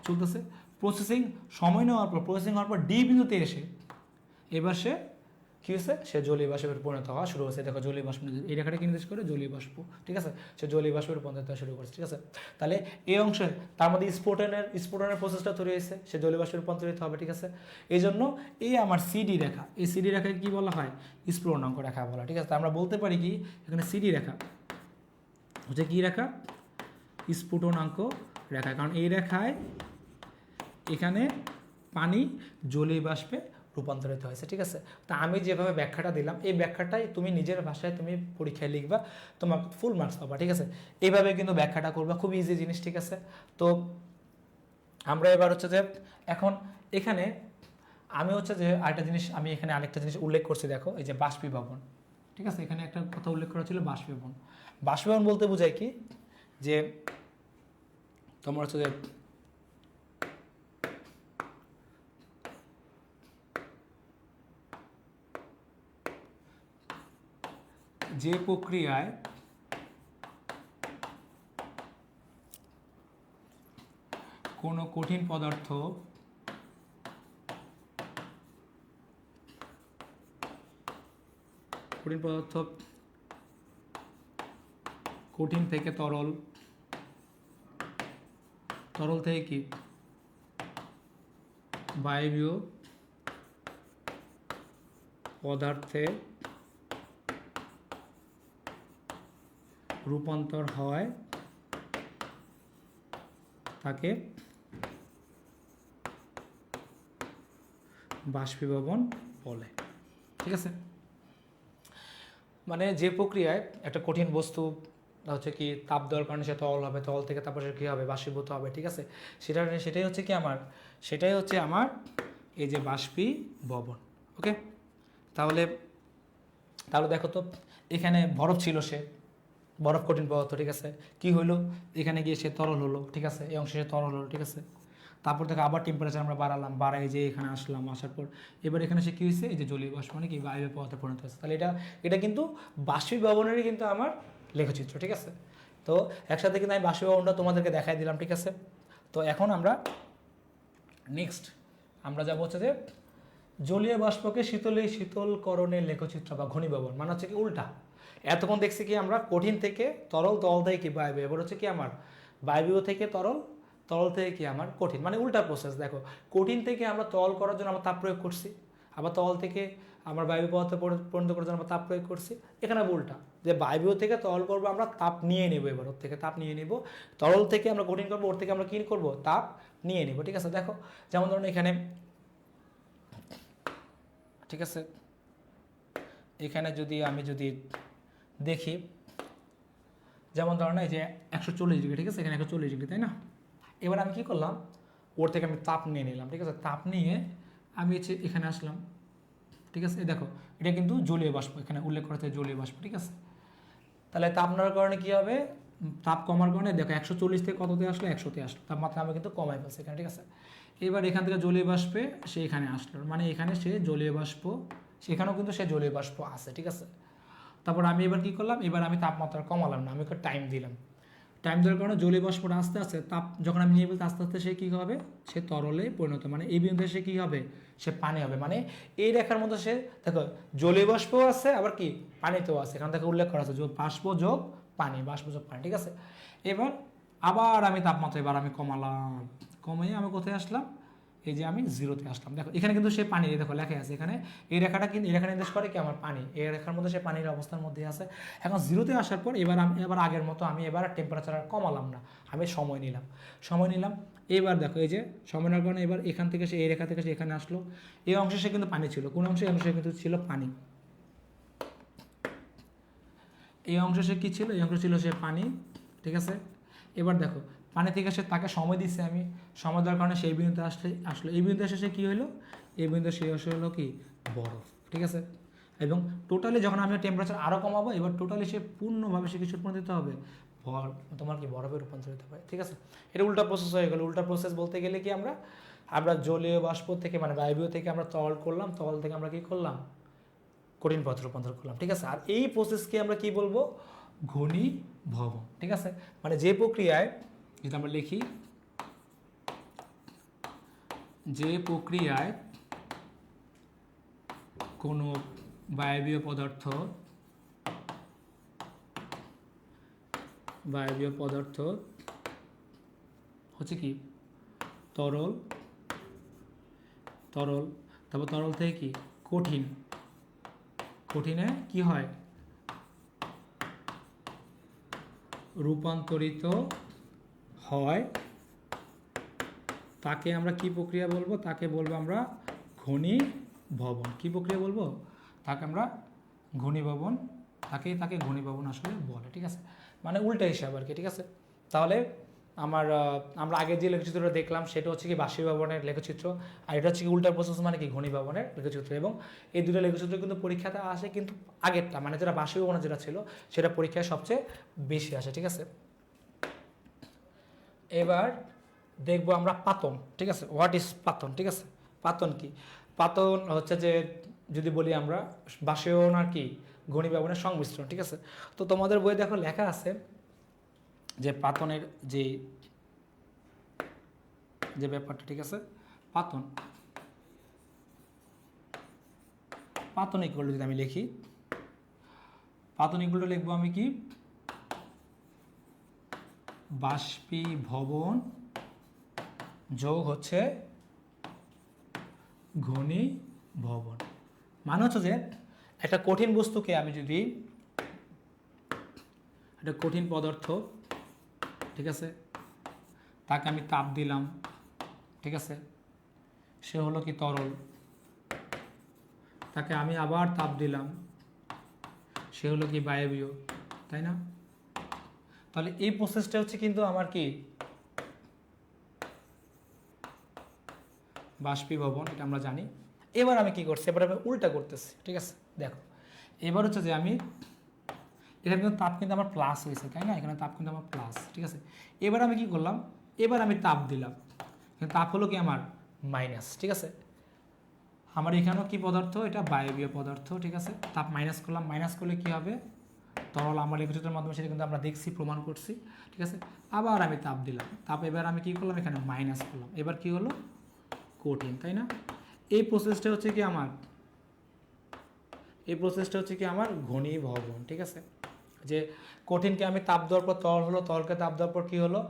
চলতেছে প্রসেসিং। সময় নেওয়ার পর, প্রসেসিং হওয়ার পর ডি বিন্দুতে এসে এবার সে কী হয়েছে? সে জলীয় বাষ্পে পরিণত হওয়া শুরু হয়েছে। দেখো জলীয় বাষ্প, এই রেখাটা কি নির্দেশ করে? জলীয় বাষ্প, ঠিক আছে। সে জলীয় বাষ্পে রূপান্তরিত হওয়া শুরু করেছে, ঠিক আছে। তাহলে এই অংশের তার মধ্যে স্ফোটনের প্রসেসটা তৈরি হয়েছে, সে জলীয় বাষ্পে রূপান্তরিত হবে, ঠিক আছে। এই জন্য এই আমার সিডি রেখা, এই সিডি রেখাকে কি বলা হয়? স্ফুরণাঙ্ক রেখা বলা, ঠিক আছে। আমরা বলতে পারি কি, এখানে সিডি রেখা হচ্ছে কি রেখা? স্ফুটনাঙ্ক রেখা। কারণ এই রেখায় এখানে পানি জলীয় বাষ্পে রূপান্তরিত হয়েছে, ঠিক আছে। তা আমি যেভাবে ব্যাখ্যাটা দিলাম, এই ব্যাখ্যাটাই তুমি নিজের ভাষায় তুমি পরীক্ষায় লিখবা, তোমার ফুল মার্কস পাবা, ঠিক আছে। এইভাবে কিন্তু ব্যাখ্যাটা করবা, খুব ইজি জিনিস, ঠিক আছে। তো আমরা এবার হচ্ছে যে এখন এখানে আমি হচ্ছে যে আরেকটা জিনিস, আমি এখানে আরেকটা জিনিস উল্লেখ করছি, দেখো এই যে বাষ্পীভবন, ঠিক আছে। এখানে একটা কথা উল্লেখ করা ছিল, বাষ্পীভবন। বাষ্পীভবন বলতে বোঝায় কি? যে তোমার হচ্ছে যে প্রক্রিয়ায় কোনো কঠিন পদার্থ কঠিন থেকে তরল, তরল থেকে কি বায়বীয় পদার্থে রূপান্তর হয় তাকে বাষ্পীভবন বলে। ঠিক আছে, মানে যে প্রক্রিয়ায় একটা কঠিন বস্তু হচ্ছে কি তাপ দেওয়ার কারণে সে তরল হবে, তরল থেকে তারপর সে কী হবে, বাষ্পীভূত হবে। ঠিক আছে, সেটাই হচ্ছে কি আমার, সেটাই হচ্ছে আমার এই যে বাষ্পীভবন। ওকে, তাহলে দেখো তো, এখানে বরফ ছিল, সে বরফ কঠিন পদার্থ। ঠিক আছে, কি হলো, এখানে গিয়ে সে তরল হলো। ঠিক আছে, এই অংশে সে তরল হলো। ঠিক আছে, তারপর দেখো আবার টেম্পারেচার আমরা বাড়ালাম, বাড়াই যে এখানে আসলাম, আসার পর এবার এখানে সে কী হয়েছে, এই যে জলীয় বাষ্প মানে কি বায়বীয় পদার্থে পরিণত হয়েছে। তাহলে এটা কিন্তু বাষ্পীভবনেরই কিন্তু আমার লেখচিত্র। ঠিক আছে, তো একসাথে কিন্তু আমি বাষ্পীভবনটা তোমাদেরকে দেখাই দিলাম। ঠিক আছে, তো এখন আমরা নেক্সট আমরা যাবো হচ্ছে যে জলীয় বাষ্পকে শীতলকরণের লেখচিত্র বা ঘনীভবন, মানে হচ্ছে কি উল্টা। এতক্ষণ দেখছি কি আমরা কঠিন থেকে তরল, তরল থেকে কি বায়বীয়, এবার হচ্ছে কি আমার বায়বীয় থেকে তরল, তরল থেকে কি আমার কঠিন, মানে উল্টা প্রসেস। দেখো, কঠিন থেকে আমরা তরল করার জন্য আমরা তাপ প্রয়োগ করছি, আবার তরল থেকে আমরা বায়বীয় পদার্থে পরিণত করার জন্য আমরা তাপ প্রয়োগ করছি। এখানে উল্টা, যে বায়বীয় থেকে তরল করবো আমরা, তাপ নিয়ে নেবো, এবার ওর থেকে তাপ নিয়ে নেবো। তরল থেকে আমরা কঠিন করবো, ওর থেকে আমরা কী করবো, তাপ নিয়ে নেবো। ঠিক আছে, দেখো যেমন ধরুন এখানে, ঠিক আছে, এখানে আমি যদি দেখি, যেমন ধরুন এই যে 140 ডিগ্রি, ঠিক আছে, এখানে 140 ডিগ্রি, তাই না। এবার আমি কি করলাম, ওর থেকে আমি তাপ নিয়ে নিলাম। ঠিক আছে, তাপ নিয়ে আমি হচ্ছে এখানে আসলাম। ঠিক আছে, দেখো এটা কিন্তু জলীয় বাষ্প, এখানে উল্লেখ করা হচ্ছে জলীয় বাষ্প। ঠিক আছে, তাহলে তাপ নেওয়ার কারণে কী হবে, তাপ কমার কারণে দেখো 140 থেকে কততে আসলো, 100তে আসলো, তাপমাত্রা আমি কিন্তু কমাই ফেলছি এখানে। ঠিক আছে, এবার এখান থেকে জলীয় বাষ্পে সে এখানে আসলো, মানে এখানে সে জলীয় বাষ্প, সেখানেও কিন্তু সে জলীয় বাষ্প আছে। ঠিক আছে, তারপর আমি এবার কী করলাম, এবার আমি তাপমাত্রা কমালাম না, আমি একটু টাইম দিলাম। টাইম দেওয়ার কারণে জলীয় বাষ্পটা আস্তে আস্তে তাপ যখন আমি নিয়ে ফেলতে আস্তে আস্তে সে কী হবে, সে তরলে পরিণত, মানে এই বিন্দুতে সে কী হবে, সে পানি হবে। মানে এই রেখার মধ্যে সে দেখো জলীয় বাষ্পও আছে, আবার কি পানিতেও আছে, এখান থেকে উল্লেখ করা আছে বাষ্প যোগ পানি, বাষ্প যোগ পানি। ঠিক আছে, এবার আবার আমি তাপমাত্রা এবার আমি কমালাম, কমিয়ে আমি কোথায় আসলাম, এই যে আমি 0তে আসলাম। দেখো এখানে কিন্তু সে পানি, দেখো লেখা আছে এখানে, এই রেখাটা কিন্তু এই রেখা নির্দেশ করে কি আমার পানি, এই রেখার মধ্যে সে পানির অবস্থার মধ্যে আছে। এখন 0তে আসার পর এবার আমি আগের মতো আমি এবার টেম্পারেচার আর কমালাম না, আমি সময় নিলাম। এবার দেখো এই যে সময় নেওয়ার কারণে এবার এখান থেকে সে এই রেখা থেকে সে এখানে আসলো, এই অংশে সে কিন্তু পানি ছিল, কোন অংশে, এই অংশে কিন্তু ছিল পানি, এই অংশে সে কী ছিল, এই অংশ ছিল সে পানি। ঠিক আছে, এবার দেখো পানি থেকে সে তাকে সময় দিচ্ছে, আমি সময় দেওয়ার কারণে সেই বিন্দুতে আসলো, এই বিন্দুতে এসে সে কী হলো, এই বিন্দুতে সে হলো কি বরফ। ঠিক আছে, এবং টোটালি যখন আমি টেম্পারেচার আরও কমাবো, এবার টোটালি সে পূর্ণভাবে সে কিছু রূপান্তরিত হবে, তোমার কি বরফে রূপান্তরিত হবে। ঠিক আছে, এটা উল্টা প্রসেস হয়ে গেল। উল্টা প্রসেস বলতে গেলে কি আমরা জলীয় বাষ্প থেকে মানে বায়বীয় থেকে আমরা তরল করলাম, তরল থেকে আমরা কি করলাম, কঠিন পদার্থে রূপান্তর করলাম। ঠিক আছে, আর এই প্রসেসকে আমরা কি বলবো, ঘনীভবন। ঠিক আছে, মানে যে প্রক্রিয়ায়, যদি আমরা লিখি, যে প্রক্রিয়ায় কোনো বায়বীয় পদার্থ হচ্ছে কি তরল, তারপর তরল থেকে কি কঠিনে কি হয়, রূপান্তরিত হয়, তাকে আমরা কি প্রক্রিয়া বলবো, তাকে বলবো আমরা ঘনীভবন। কি প্রক্রিয়া বলবো, তাকে আমরা ঘনীভবন, তাকে ঘনীভবন আসলে বলে। ঠিক আছে, মানে উল্টা হিসাব আর কি। ঠিক আছে, তাহলে আমরা আগে যে লেখচিত্রটা দেখলাম সেটা হচ্ছে কি বাষ্পীভবনের লেখচিত্র, আর এটা হচ্ছে কি উল্টা প্রসেস মানে কি ঘনীভবনের লেখচিত্র। এবং এই দুটো লেখচিত্র কিন্তু পরীক্ষাতে আসে, কিন্তু আগেরটা মানে যেটা বাষ্পীভবনের যেটা ছিল সেটা পরীক্ষায় সবচেয়ে বেশি আসে। ঠিক আছে, এবার দেখবো আমরা পাতন। ঠিক আছে, হোয়াট ইজ পাতন। ঠিক আছে, পাতন কি, পাতন হচ্ছে যে যদি বলি আমরা বাষ্পীভবন আর কি ঘনীভবনের সংমিশ্রণ। ঠিক আছে, তো তোমাদের বইয়ে দেখো লেখা আছে যে পাতনের যে ব্যাপারটা। ঠিক আছে, পাতন ইকুয়াল যদি আমি লিখি, পাতন ইকুয়াল লিখবো আমি কি, বাষ্পীভবন যোগ হচ্ছে ঘনীভবন। মানে হচ্ছে যে একটা কঠিন বস্তুকে আমি যদি, একটা কঠিন পদার্থ, ঠিক আছে, তাকে আমি তাপ দিলাম, ঠিক আছে, সে হলো কি তরল, তাকে আমি আবার তাপ দিলাম, সে হলো কি বায়বীয়, তাই না? তাহলে এই প্রসেসটা হচ্ছে কিন্তু আমার কি বাষ্পীভবন, এটা আমরা জানি। এবার আমি কি করছি, এবার আমি উল্টা করতেছি, ঠিক আছে। দেখো এবার হচ্ছে যে আমি এখানে কিন্তু তাপ কিন্তু আমার প্লাস হয়েছে, তাই না? এখানে তাপ কিন্তু আমার প্লাস, ঠিক আছে। এবার আমি কি করলাম, এবার আমি তাপ দিলাম, কিন্তু তাপ হলো কি আমার মাইনাস, ঠিক আছে। আমার এখানেও কি পদার্থ, এটা বায়বীয় পদার্থ, ঠিক আছে। তাপ মাইনাস করলাম, মাইনাস করলে কি হবে, তরল আমার লেখচিত্রের মাধ্যমে সেটা কিন্তু আমরা দেখছি, প্রমাণ করছি, ঠিক আছে। আবার আমি তাপ দিলাম, তাপ এবার আমি কি করলাম, এখানে মাইনাস করলাম, এবার কি হলো কঠিন, তাই না? এই প্রসেসটা হচ্ছে কি আমার, এই প্রসেসটা হচ্ছে কি আমার ঘনীভবন, ঠিক আছে। যে কঠিনকে আমি তাপ দেওয়ার পর তরল হলো, তরলকে তাপ দেওয়ার পর কী হলো,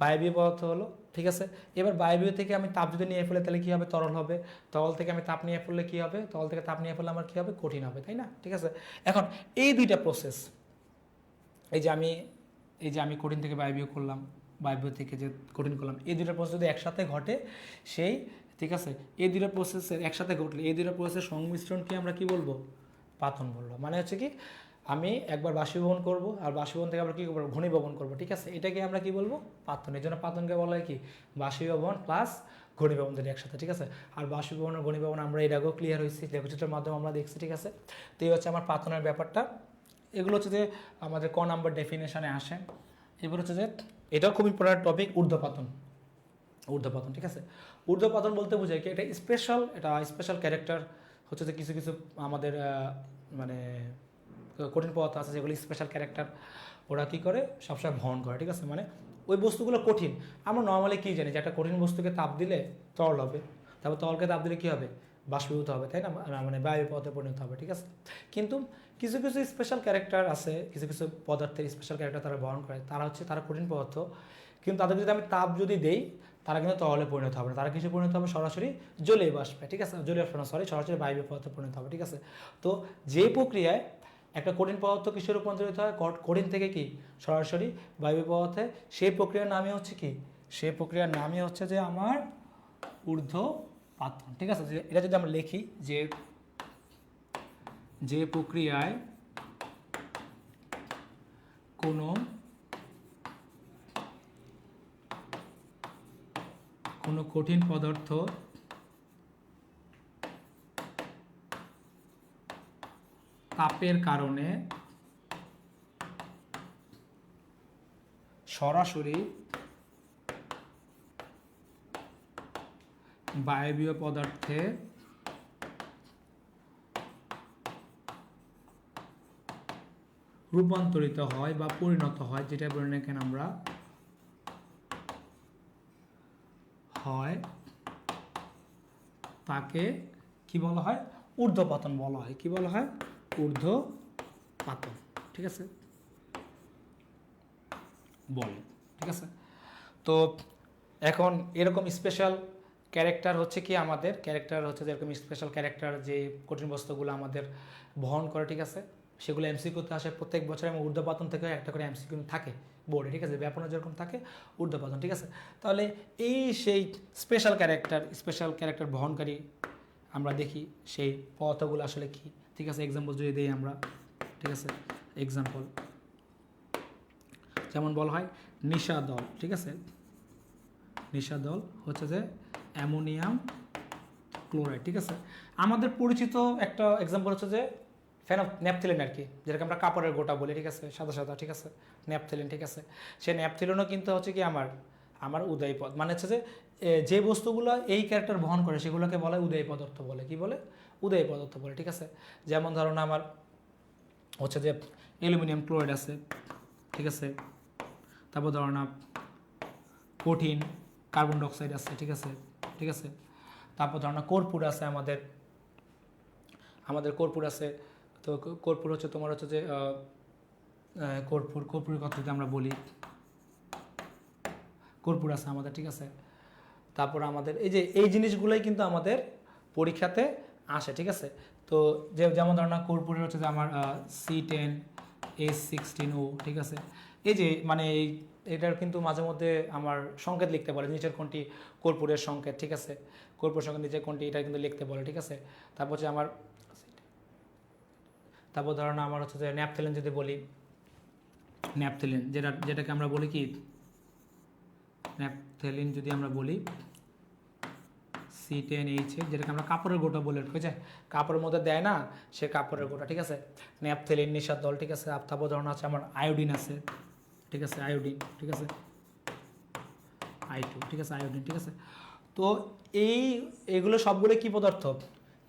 বায়বীয় পদার্থ হলো, ঠিক আছে। এবার বায়বীয় থেকে আমি তাপ যদি নিয়ে ফেলে তাহলে কী হবে, তরল হবে। তরল থেকে আমি তাপ নিয়ে ফেললে কী হবে, তরল থেকে তাপ নিয়ে ফেললে আমার কী হবে, কঠিন হবে, তাই না? ঠিক আছে। এখন এই দুইটা প্রসেস, এই যে আমি কঠিন থেকে বায়বীয় করলাম, বায়বীয় থেকে যে কঠিন করলাম, এই দুইটা প্রসেস যদি একসাথে ঘটে সেই, ঠিক আছে, এই দুইটা প্রসেসের একসাথে ঘটলে এই দুইটা প্রসেসের সংমিশ্রণকে আমরা কি বলবো, পাতন বলবো। মানে হচ্ছে কি আমি একবার বাষ্পীভবন করব আর বাষ্পীভবন থেকে আমরা কী করবো, ঘনীভবন করবো, ঠিক আছে। এটাকে আমরা কি বলবো, পাতন। এই জন্য পাতনকে বলা হয় কি বাষ্পীভবন প্লাস ঘনীভবন দুটো একসাথে, ঠিক আছে। আর বাষ্পীভবন আর ঘনীভবন আমরা এর আগেও ক্লিয়ার হয়েছি, লেখচিত্রের মাধ্যমে আমরা দেখছি, ঠিক আছে। তো এই হচ্ছে আমার পাতনের ব্যাপারটা। এগুলো হচ্ছে যে আমাদের ক নাম্বার ডেফিনেশনে আসে। এবার হচ্ছে যে এটাও খুব ইম্পর্টেন্ট টপিক, ঊর্ধ্বপাতন। ঊর্ধ্বপাতন, ঠিক আছে। ঊর্ধ্বপাতন বলতে বোঝায় কি, এটা স্পেশাল ক্যারেক্টার হচ্ছে যে কিছু কিছু আমাদের মানে কঠিন পদার্থ আছে যেগুলি স্পেশাল ক্যারেক্টার, ওরা কী করে সবসময় বহন করে, ঠিক আছে। মানে ওই বস্তুগুলো কঠিন, আমরা নর্মালি কী জানি যে একটা কঠিন বস্তুকে তাপ দিলে তরল হবে, তারপর তরলকে তাপ দিলে কী হবে, বাষ্পীভূত হবে, তাই না? মানে বায়ু পদার্থে পরিণত হবে, ঠিক আছে। কিন্তু কিছু কিছু স্পেশাল ক্যারেক্টার আছে, কিছু কিছু পদার্থের স্পেশাল ক্যারেক্টার তারা বহন করে, তারা কঠিন পদার্থ, কিন্তু তাদের যদি আমি তাপ যদি দেই তারা কিন্তু তরলে পরিণত হবে না, তারা কিছু পরিণত হবে সরাসরি জলীয় বাষ্পে, ঠিক আছে। জলীয় বাষ্প সরাসরি বায়বীয় পদার্থে পরিণত হবে, ঠিক আছে। তো যে প্রক্রিয়ায় একটা কঠিন পদার্থ কিসে রূপান্তরিত হয়, কঠিন থেকে কি সরাসরি বায়বীয় পদার্থে, সেই প্রক্রিয়ার নামই হচ্ছে কি, সেই প্রক্রিয়ার নামই হচ্ছে যে আমার ঊর্ধ্বপাতন, ঠিক আছে। এটা যদি আমরা লিখি যে প্রক্রিয়ায় কোনো কঠিন পদার্থ তাপের কারণে সরাসরি বায়বীয় পদার্থে রূপান্তরিত হয় বা পরিণত হয়, যেটা বলে না কেন আমরা হয়, তাকে কি বলা হয়, ঊর্ধ্বপাতন বলা হয়। কি বলা হয়, ঊর্ধ্বপাতন, ঠিক আছে বলে, ঠিক আছে। তো এখন এরকম স্পেশাল ক্যারেক্টার হচ্ছে কি আমাদের ক্যারেক্টার হচ্ছে যেরকম স্পেশাল ক্যারেক্টার যে কঠিন বস্তুগুলো আমাদের বহন করে, ঠিক আছে, সেগুলো এমসিকিউতে আসে প্রত্যেক বছর। এবং ঊর্ধ্বপাতন থেকে একটা করে এমসিকিউ থাকে বোর্ডে, ঠিক আছে। ব্যাপনে যেরকম থাকে ঊর্ধ্বপাতন, ঠিক আছে। তাহলে এই সেই স্পেশাল ক্যারেক্টার বহনকারী আমরা দেখি সেই পদার্থগুলো আসলে কি, ঠিক আছে। এক্সাম্পল যদি দিই আমরা, ঠিক আছে, এক্সাম্পল যেমন বলা হয় নিশাদল, ঠিক আছে। নিশাদল হচ্ছে যে অ্যামোনিয়াম ক্লোরাইড, ঠিক আছে। আমাদের পরিচিত একটা এক্সাম্পল হচ্ছে যে ন্যাপথিলিন আর কি, যেটাকে আমরা কাপড়ের গোটা বলি, ঠিক আছে, সাদা সাদা, ঠিক আছে, ন্যাপথিলিন, ঠিক আছে। সেই ন্যাপথিলিনও কিন্তু হচ্ছে কি আমার উদয় পদ, মানে হচ্ছে যে বস্তুগুলো এই ক্যারেক্টার বহন করে সেগুলোকে বলে উদয় পদার্থ বলে, কি বলে, উদয় পদার্থ বলে, ঠিক আছে। যেমন ধরুন আমার হচ্ছে যে অ্যালুমিনিয়াম ক্লোরাইড আছে, ঠিক আছে। তারপর ধরুন কঠিন কার্বন ডাইঅক্সাইড আছে, ঠিক আছে, ঠিক আছে। তারপর ধরুন কর্পূর আছে, আমাদের কর্পূর আছে। তো কর্পূর হচ্ছে তোমার হচ্ছে যে কর্পূরের কথা যদি আমরা বলি, কর্পূর আছে আমাদের, ঠিক আছে। তারপর আমাদের এই জিনিসগুলোই কিন্তু আমাদের পরীক্ষাতে আসে, ঠিক আছে। তো যেমন ধরো না কর্পূরের হচ্ছে যে আমার C10H16O, ঠিক আছে। এই যে মানে এটার কিন্তু মাঝে মধ্যে আমার সংকেত লিখতে বলে, নিচের কোনটি কর্পূরের সংকেত, ঠিক আছে। কর্পূরের সংকেত নিচের কোনটি, এটা কিন্তু লিখতে বলে, ঠিক আছে। তারপর হচ্ছে আমার তারপর ধরো না আমার হচ্ছে যে ন্যাপথেলিন যদি বলি, ন্যাপথেলিন যেটাকে আমরা বলি কি, ন্যাপথেলিন যদি আমরা বলি C10H, যেটাকে আমরা কাপড়ের গোটা বলে, ঠিক আছে। কাপড়ের মধ্যে দেয় না, সে কাপড়ের গোটা, ঠিক আছে। ন্যাপথেলিন, নিশার দল, ঠিক আছে। তারপর ধরুন আছে আমার আয়োডিন আছে, ঠিক আছে, আয়োডিন, ঠিক আছে, I2, ঠিক আছে, আয়োডিন, ঠিক আছে। তো এগুলো সবগুলো কি পদার্থ,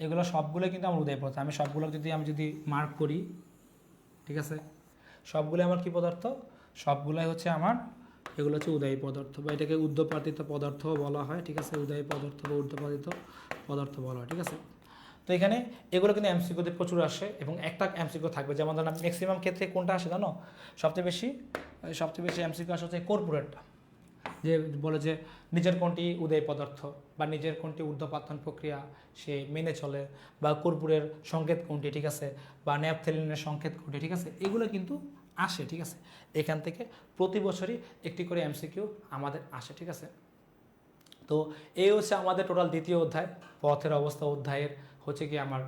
এগুলো সবগুলো কিন্তু আমার উদয় পদার্থ। আমি সবগুলো যদি মার্ক করি, ঠিক আছে, সবগুলো আমার কি পদার্থ, সবগুলাই হচ্ছে আমার, এগুলো হচ্ছে উদয়ী পদার্থ, বা এটাকে ঊর্ধ্বপাতিত পদার্থ বলা হয়, ঠিক আছে। উদয়ী পদার্থ বা ঊর্ধ্বপাতিত পদার্থ বলা হয়, ঠিক আছে। তো এখানে এগুলো কিন্তু এমসিকিউতে প্রচুর আসে, এবং একটা এমসিকিউ থাকবে। যেমন ধরুন ম্যাক্সিমাম ক্ষেত্রে কোনটা আসে জানো, সবচেয়ে বেশি এমসিকিউ আসে হচ্ছে কর্পূরেটটা, যে বলে যে নিজের কোনটি উদয় পদার্থ বা নিজের কোনটি ঊর্ধ্বপাতন প্রক্রিয়া সে মেনে চলে, বা কর্পূরের সংকেত কোনটি, ঠিক আছে, বা ন্যাপথেলিনের সংকেত কোনটি, ঠিক আছে। এগুলো কিন্তু আসে, ঠিক আছে। এখান থেকে প্রতি বছরই একটি করে এমসিকিউ আমাদের আসে, ঠিক আছে। তো এই হচ্ছে আমাদের টোটাল দ্বিতীয় অধ্যায়, পথের অবস্থা অধ্যায়ের হচ্ছে কি আমার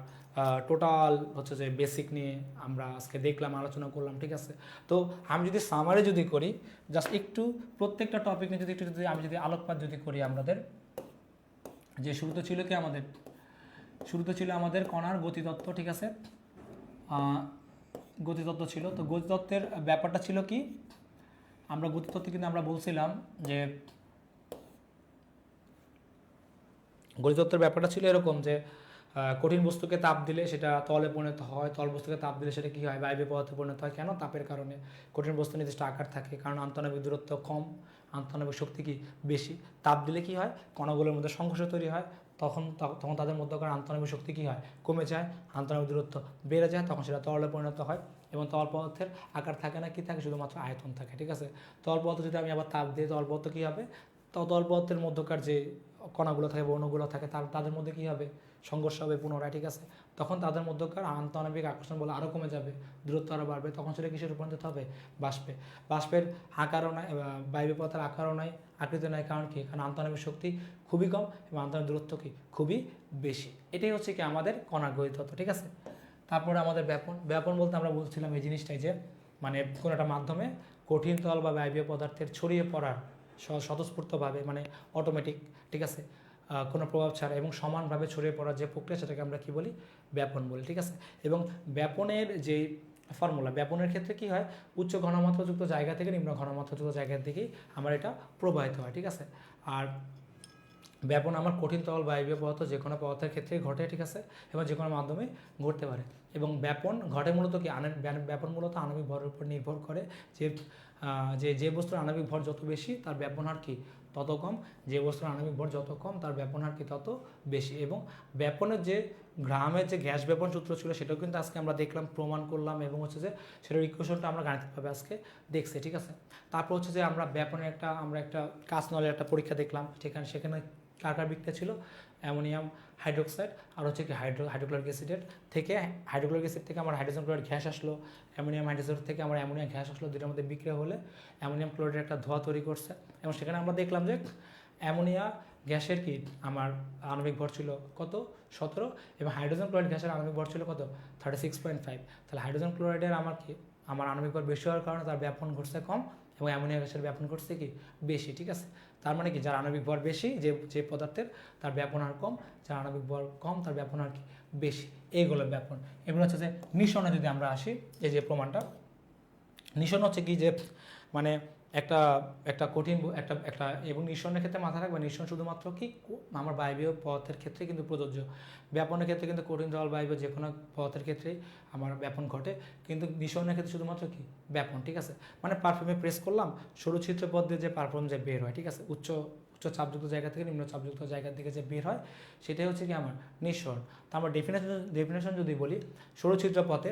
টোটাল হচ্ছে যে বেসিক নিয়ে আমরা আজকে দেখলাম, আলোচনা করলাম, ঠিক আছে। তো আমি যদি সামারি যদি করি, জাস্ট একটু প্রত্যেকটা টপিক নিয়ে যদি আমি যদি আলোকপাত যদি করি, আমাদের যে শুরুতে ছিল কি, শুরুতে ছিল আমাদের কণার গতিতত্ত্ব, ঠিক আছে। গতিতত্ত্ব ছিল। তো গতিতত্ত্বের ব্যাপারটা ছিল কি, আমরা গতিতত্ত্বে কিন্তু আমরা বলছিলাম যে গতিতত্ত্বের ব্যাপারটা ছিল এরকম যে কঠিন বস্তুকে তাপ দিলে সেটা তলে পরিণত হয়, তল বস্তুকে তাপ দিলে সেটা কী হয়, বায়বীয় পদার্থে পরিণত হয়। কেন? তাপের কারণে। কঠিন বস্তু নির্দিষ্ট আকার থাকে, কারণ আন্তঃনাবিক দূরত্ব কম, আন্তঃনাবিক শক্তি কি বেশি। তাপ দিলে কি হয়, কণাগুলোর মধ্যে সংঘর্ষ তৈরি হয়, তখন তাদের মধ্যকার আন্তঃনাবিক শক্তি কী হয়, কমে যায়, আন্তঃনাবিক দূরত্ব বেড়ে যায়, তখন সেটা তরলে পরিণত হয়। এবং তরল পদার্থের আকার থাকে না, কি থাকে, শুধুমাত্র আয়তন থাকে, ঠিক আছে। তরল পদার্থ যদি আমি আবার তাপ দিই, তরল পদার্থ কী হবে, তরল পদার্থের মধ্যকার যে কণাগুলো থাকে, বর্ণগুলো থাকে, তাদের মধ্যে কী হবে, সংঘর্ষ হবে পুনরায়, ঠিক আছে। তখন তাদের মধ্যকার আন্তঃনাবিক আকর্ষণ বল আরও কমে যাবে, দূরত্ব আরও বাড়বে, তখন সেটা কিসের রূপান্তরিত হবে, বাষ্পের আকারও নাই, বায়বীয় পদার্থের আকারও নাই, আকৃতি নাই। কারণ কি, কারণ আন্তঃনাবিক শক্তি খুবই কম এবং আন্তঃনাবিক দূরত্ব কি খুবই বেশি। এটাই হচ্ছে কি আমাদের কণার গতিতত্ত্ব, ঠিক আছে। তারপরে আমাদের ব্যাপন বলতে আমরা বলছিলাম এই জিনিসটাই, যে মানে কোনো একটা মাধ্যমে কঠিন তল বা বায়বীয় পদার্থের ছড়িয়ে পড়ার স্বতঃস্ফূর্তভাবে, মানে অটোমেটিক, ঠিক আছে, কোনো প্রভাব ছাড়া এবং সমানভাবে ছড়িয়ে পড়ার যে প্রক্রিয়া, সেটাকে আমরা কি বলি, ব্যাপন বলি, ঠিক আছে। এবং ব্যাপনের যে ফর্মুলা, ব্যাপনের ক্ষেত্রে কি হয়, উচ্চ ঘনমাত্রাযুক্ত জায়গা থেকে নিম্ন ঘনমাত্রাযুক্ত জায়গার দিকেই আমার এটা প্রবাহিত হয়, ঠিক আছে। আর ব্যাপন আমার কঠিন তরল বায়বীয় পদার্থ যে কোনো পদার্থের ক্ষেত্রেই ঘটে, ঠিক আছে, এবং যে কোনো মাধ্যমে ঘটতে পারে। এবং ব্যাপন ঘটে মূলত কি, ব্যাপন মূলত আণবিক ভরের উপর নির্ভর করে, যে বস্তুর আণবিক ভর যত বেশি তার ব্যাপন হার কি তত কম, যে বস্তুর আণবিক ভর যত কম তার ব্যাপন হার কি তত বেশি। এবং ব্যাপনের যে গ্রামের যে গ্যাস ব্যাপন সূত্র ছিল, সেটাও কিন্তু আজকে আমরা দেখলাম, প্রমাণ করলাম, এবং হচ্ছে যে সেটার ইকুয়েশনটা আমরা গাণিতিকভাবে আজকে দেখছি, ঠিক আছে। তারপর হচ্ছে যে আমরা ব্যাপনের একটা কাঁচ নলের একটা পরীক্ষা দেখলাম, সেখানে কার বিক্রিয়া ছিল, অ্যামোনিয়াম হাইড্রোক্সাইড আর হচ্ছে কি হাইড্রোক্লোরিক অ্যাসিডের থেকে, হাইড্রোক্লোরিক অ্যাসিড থেকে আমার হাইড্রোজেন ক্লোরাইড গ্যাস আসলো, অ্যামোনিয়াম হাইড্রোক্সাইড থেকে আমার অ্যামোনিয়া গ্যাস আসলো, দুটোর মধ্যে বিক্রিয়া হলে অ্যামোনিয়াম ক্লোরাইডের একটা ধোঁয়া তৈরি করছে। এবং সেখানে আমরা দেখলাম যে অ্যামোনিয়া গ্যাসের কি আমার আণবিক ভর ছিল কত, 17, এবং হাইড্রোজেন ক্লোরাইড গ্যাসের আণবিক ভর ছিল কত, 36.5। তাহলে হাইড্রোজেন ক্লোরাইডের আমার আণবিক ভর বেশি হওয়ার কারণে তার ব্যাপন ঘটছে কম, এবং অ্যামোনিয়া গ্যাসের ব্যাপন ঘটছে কি বেশি, ঠিক আছে। তার মানে কি, যার আণবিক ভর বেশি, যে পদার্থের, তার ব্যাপন হার কম, যার আণবিক ভর কম তার ব্যাপন হার কি বেশি। এইগুলো ব্যাপন। এগুলো হচ্ছে যে নিঃসরণে যদি আমরা আসি, এই যে প্রমাণটা, নিঃসরণ হচ্ছে কি, যে মানে একটা কঠিন একটা এবং নিঃসরণের ক্ষেত্রে মাথা রাখবে, নিঃসরণ শুধুমাত্র কি আমার বায়বীয় পদার্থের ক্ষেত্রে কিন্তু প্রযোজ্য। ব্যাপনের ক্ষেত্রে কিন্তু কঠিন তরল বায়বীয় যে কোনো পদার্থের ক্ষেত্রেই আমার ব্যাপন ঘটে, কিন্তু নিঃসরণের ক্ষেত্রে শুধুমাত্র কি ব্যাপন, ঠিক আছে। মানে পারফিউমে প্রেস করলাম, সরু ছিদ্র পথ দিয়ে যে পারফিউম যে বের হয়, ঠিক আছে, উচ্চ চাপযুক্ত জায়গা থেকে নিম্ন চাপযুক্ত জায়গার দিকে যে বের হয়, সেটাই হচ্ছে কি আমার নিঃসরণ। তো আমরা ডেফিনেশন যদি বলি, সরু ছিদ্র পথে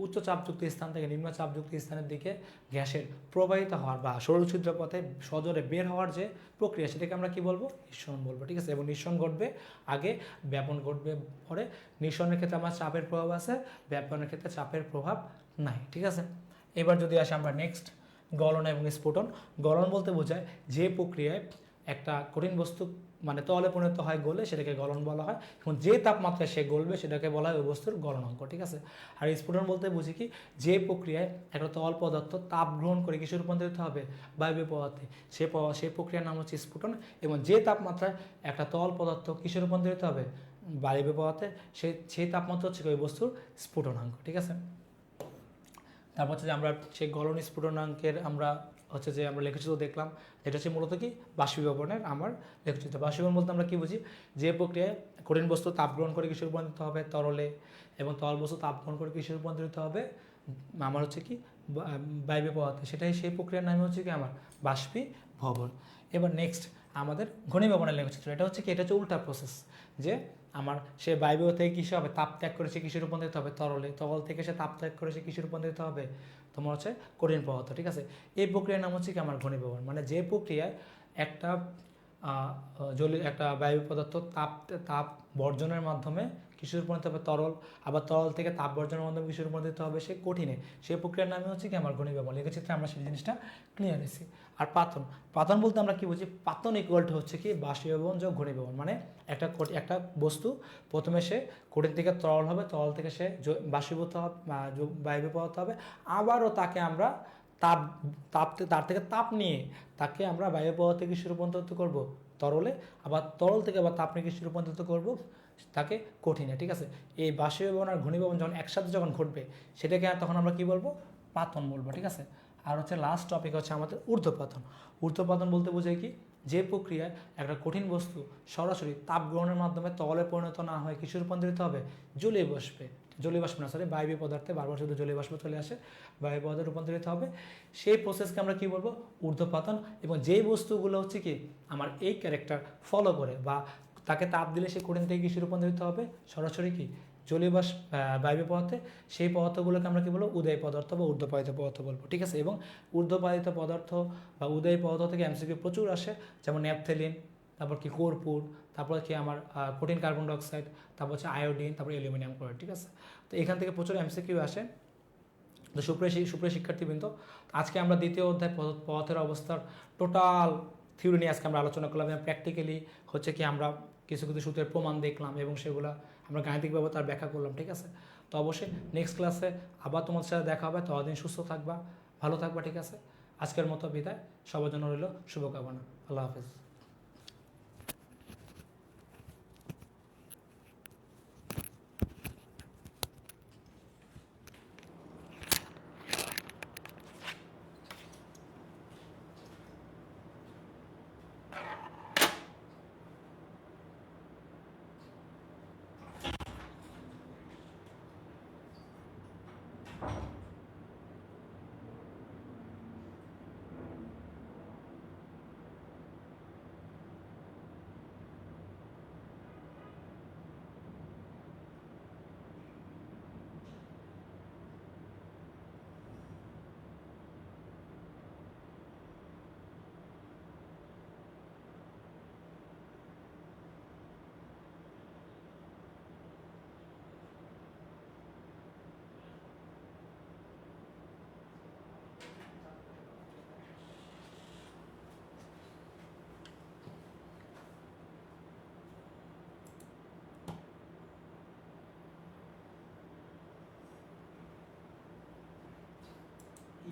উচ্চ চাপযুক্ত স্থান থেকে নিম্ন চাপযুক্ত স্থানের দিকে গ্যাসের প্রবাহিত হওয়ার বা সরল ছিদ্র পথে সজোরে বের হওয়ার যে প্রক্রিয়া সেটাকে আমরা কি বলবো, নিঃসরণ বলবো। ঠিক আছে, এবং নিঃসরণ ঘটবে আগে, ব্যাপন ঘটবে পরে। নিঃসরণের ক্ষেত্রে আমার চাপের প্রভাব আছে, ব্যাপনের ক্ষেত্রে চাপের প্রভাব নাই। ঠিক আছে, এবার যদি আসি আমরা নেক্সট গলন এবং স্ফুটন। গলন বলতে বোঝায় যে প্রক্রিয়ায় একটা কঠিন বস্তু মানে তরলে পরিণত হয় গলে, সেটাকে গলন বলা হয়, এবং যে তাপমাত্রায় সে গলবে সেটাকে বলা হয় ওই বস্তুর গলনাঙ্ক। ঠিক আছে, আর স্ফুটন বলতে বুঝি কি, যে প্রক্রিয়ায় একটা তরল পদার্থ তাপ গ্রহণ করে কিসে রূপান্তরিত হবে, বায়বীয় পদার্থে, সেই প্রক্রিয়ার নাম হচ্ছে স্ফুটন। এবং যে তাপমাত্রায় একটা তরল পদার্থ কিসে রূপান্তরিত হবে, বায়বীয় পদার্থে, সেই তাপমাত্রা হচ্ছে ওই বস্তুর স্ফুটনাঙ্ক। ঠিক আছে, তারপর হচ্ছে যে আমরা সেই গলন স্ফুটনাঙ্কের আমরা হচ্ছে যে আমরা লেখচিত্র দেখলাম, এটা হচ্ছে মূলত কি বাষ্পীভবনের আমার লেখচিত্র। বাষ্পীভবন বলতে আমরা কি বুঝি, যে প্রক্রিয়ায় কঠিন বস্তু তাপ গ্রহণ করে কিসে রূপান্তরিত হবে, তরলে, এবং তরল বস্তু তাপ গ্রহণ করে কিসে রূপান্তরিত হবে, আমার হচ্ছে কি বায়বীয় পদার্থে, সেটাই সেই প্রক্রিয়ার নামে হচ্ছে কি আমার বাষ্পীভবন। এবার নেক্সট আমাদের ঘনীভবনের লেখচিত্র। এটা হচ্ছে কি, এটা হচ্ছে উল্টা প্রসেস, যে আমার সে বায়বীয় থেকে কিসে হবে, তাপ ত্যাগ করেছে কিসে রূপান্তরিত হবে, তরলে, তরল থেকে সে তাপ ত্যাগ করেছে কিসে রূপান্তরিত হবে, তোমার হচ্ছে কঠিন পদার্থ। ঠিক আছে, এই প্রক্রিয়ার নাম হচ্ছে কি আমার ঘনীভবন। মানে যে প্রক্রিয়ায় একটা একটা বায়ু পদার্থ তাপ বর্জনের মাধ্যমে কিসে রূপান্তরিত হবে, তরল, আবার তরল থেকে তাপ বর্জনের মাধ্যমে কিসে রূপান্তরিত হবে, সে কঠিনে, সেই প্রক্রিয়ার নামে হচ্ছে কি আমার ঘনীভবন। লেখচিত্রে আমরা সেই জিনিসটা ক্লিয়ার হয়েছি। আর পাতন বলতে আমরা কি বুঝি, পাতন ইকুয়াল টু হচ্ছে কি বাষ্পীভবন যোগ ঘনীভবন। মানে একটা বস্তু প্রথমে সে কঠিন থেকে তরল হবে, তরল থেকে সে বাষ্পীভূত হবে, বায়বীয় পদার্থ হবে, আবারও তাকে আমরা তার থেকে তাপ নিয়ে তাকে আমরা বায়বীয় পদার্থে কিসে রূপান্তরিত করব, তরলে, আবার তরল থেকে আবার তাপ নিয়ে কিসে রূপান্তরিত করব, তাকে কঠিনে। ঠিক আছে, এই বাষ্পীভবন আর ঘনীভবন যখন একসাথে যখন ঘটবে সেটাকে তখন আমরা কি বলবো, পাতন বলবো। ঠিক আছে, আর হচ্ছে লাস্ট টপিক হচ্ছে আমাদের ঊর্ধ্বপাতন। ঊর্ধ্বপাতন বলতে বোঝায় কি, যে প্রক্রিয়ায় একটা কঠিন বস্তু সরাসরি তাপ গ্রহণের মাধ্যমে তরলে পরিণত না হয় কিসে রূপান্তরিত হবে, জলীয় বাষ্পে না, সরি বায়বীয় পদার্থে, বারবার শুধু জলীয় বাষ্প চলে আসে, বায়বীয় পদার্থে রূপান্তরিত হবে, সেই প্রসেসকে আমরা কি বলবো, ঊর্ধ্বপাতন। এবং যেই বস্তুগুলো হচ্ছে কি আমার এই ক্যারেক্টার ফলো করে, বা তাকে তাপ দিলে সে কঠিন থেকে কিসে রূপান্তরিত হবে, সরাসরি কি জলীয় বায়বীয় পদার্থে, সেই পদার্থগুলোকে আমরা কি বলবো, উদয় পদার্থ বা ঊর্ধ্বপাতিত পদার্থ বলবো। ঠিক আছে, এবং ঊর্ধ্বপাতিত পদার্থ বা উদয় পদার্থ থেকে এমসিকিউ প্রচুর আসে, যেমন ন্যাপথেলিন, তারপর কি কর্পূর, তারপর কি আমার কঠিন কার্বন ডাইঅক্সাইড, তারপর হচ্ছে আয়োডিন, তারপর অ্যালুমিনিয়াম ক্লোরাইড। ঠিক আছে, তো এখান থেকে প্রচুর এমসিকিউ আসে। তো সুপ্রিয় শিক্ষার্থীবৃন্দ, আজকে আমরা দ্বিতীয় অধ্যায় পদার্থের অবস্থার টোটাল থিওরি নিয়ে আজকে আমরা আলোচনা করলাম, এবং প্র্যাকটিক্যালি হচ্ছে কি আমরা কিছু কিছু সূত্রের প্রমাণ দেখলাম, এবং সেগুলো আমরা গাণিতিকভাবে তার ব্যাখ্যা করলাম। ঠিক আছে, তো অবশ্যই নেক্সট ক্লাসে আবার তোমাদের সাথে দেখা হবে, ততদিন সুস্থ থাকবা, ভালো থাকবা। ঠিক আছে, আজকের মতো বিদায়, সবার জন্য রইল শুভকামনা। আল্লাহ হাফেজ।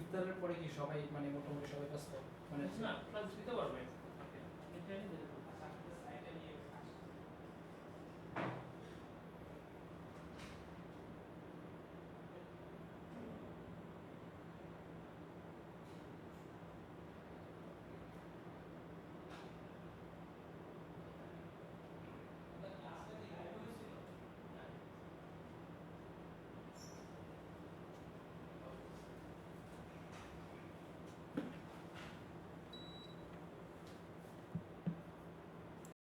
ইফতারের পরে কি সবাই মানে মোটামুটি সবাই ব্যস্ত, মানে না ক্লাস দিতে পারবে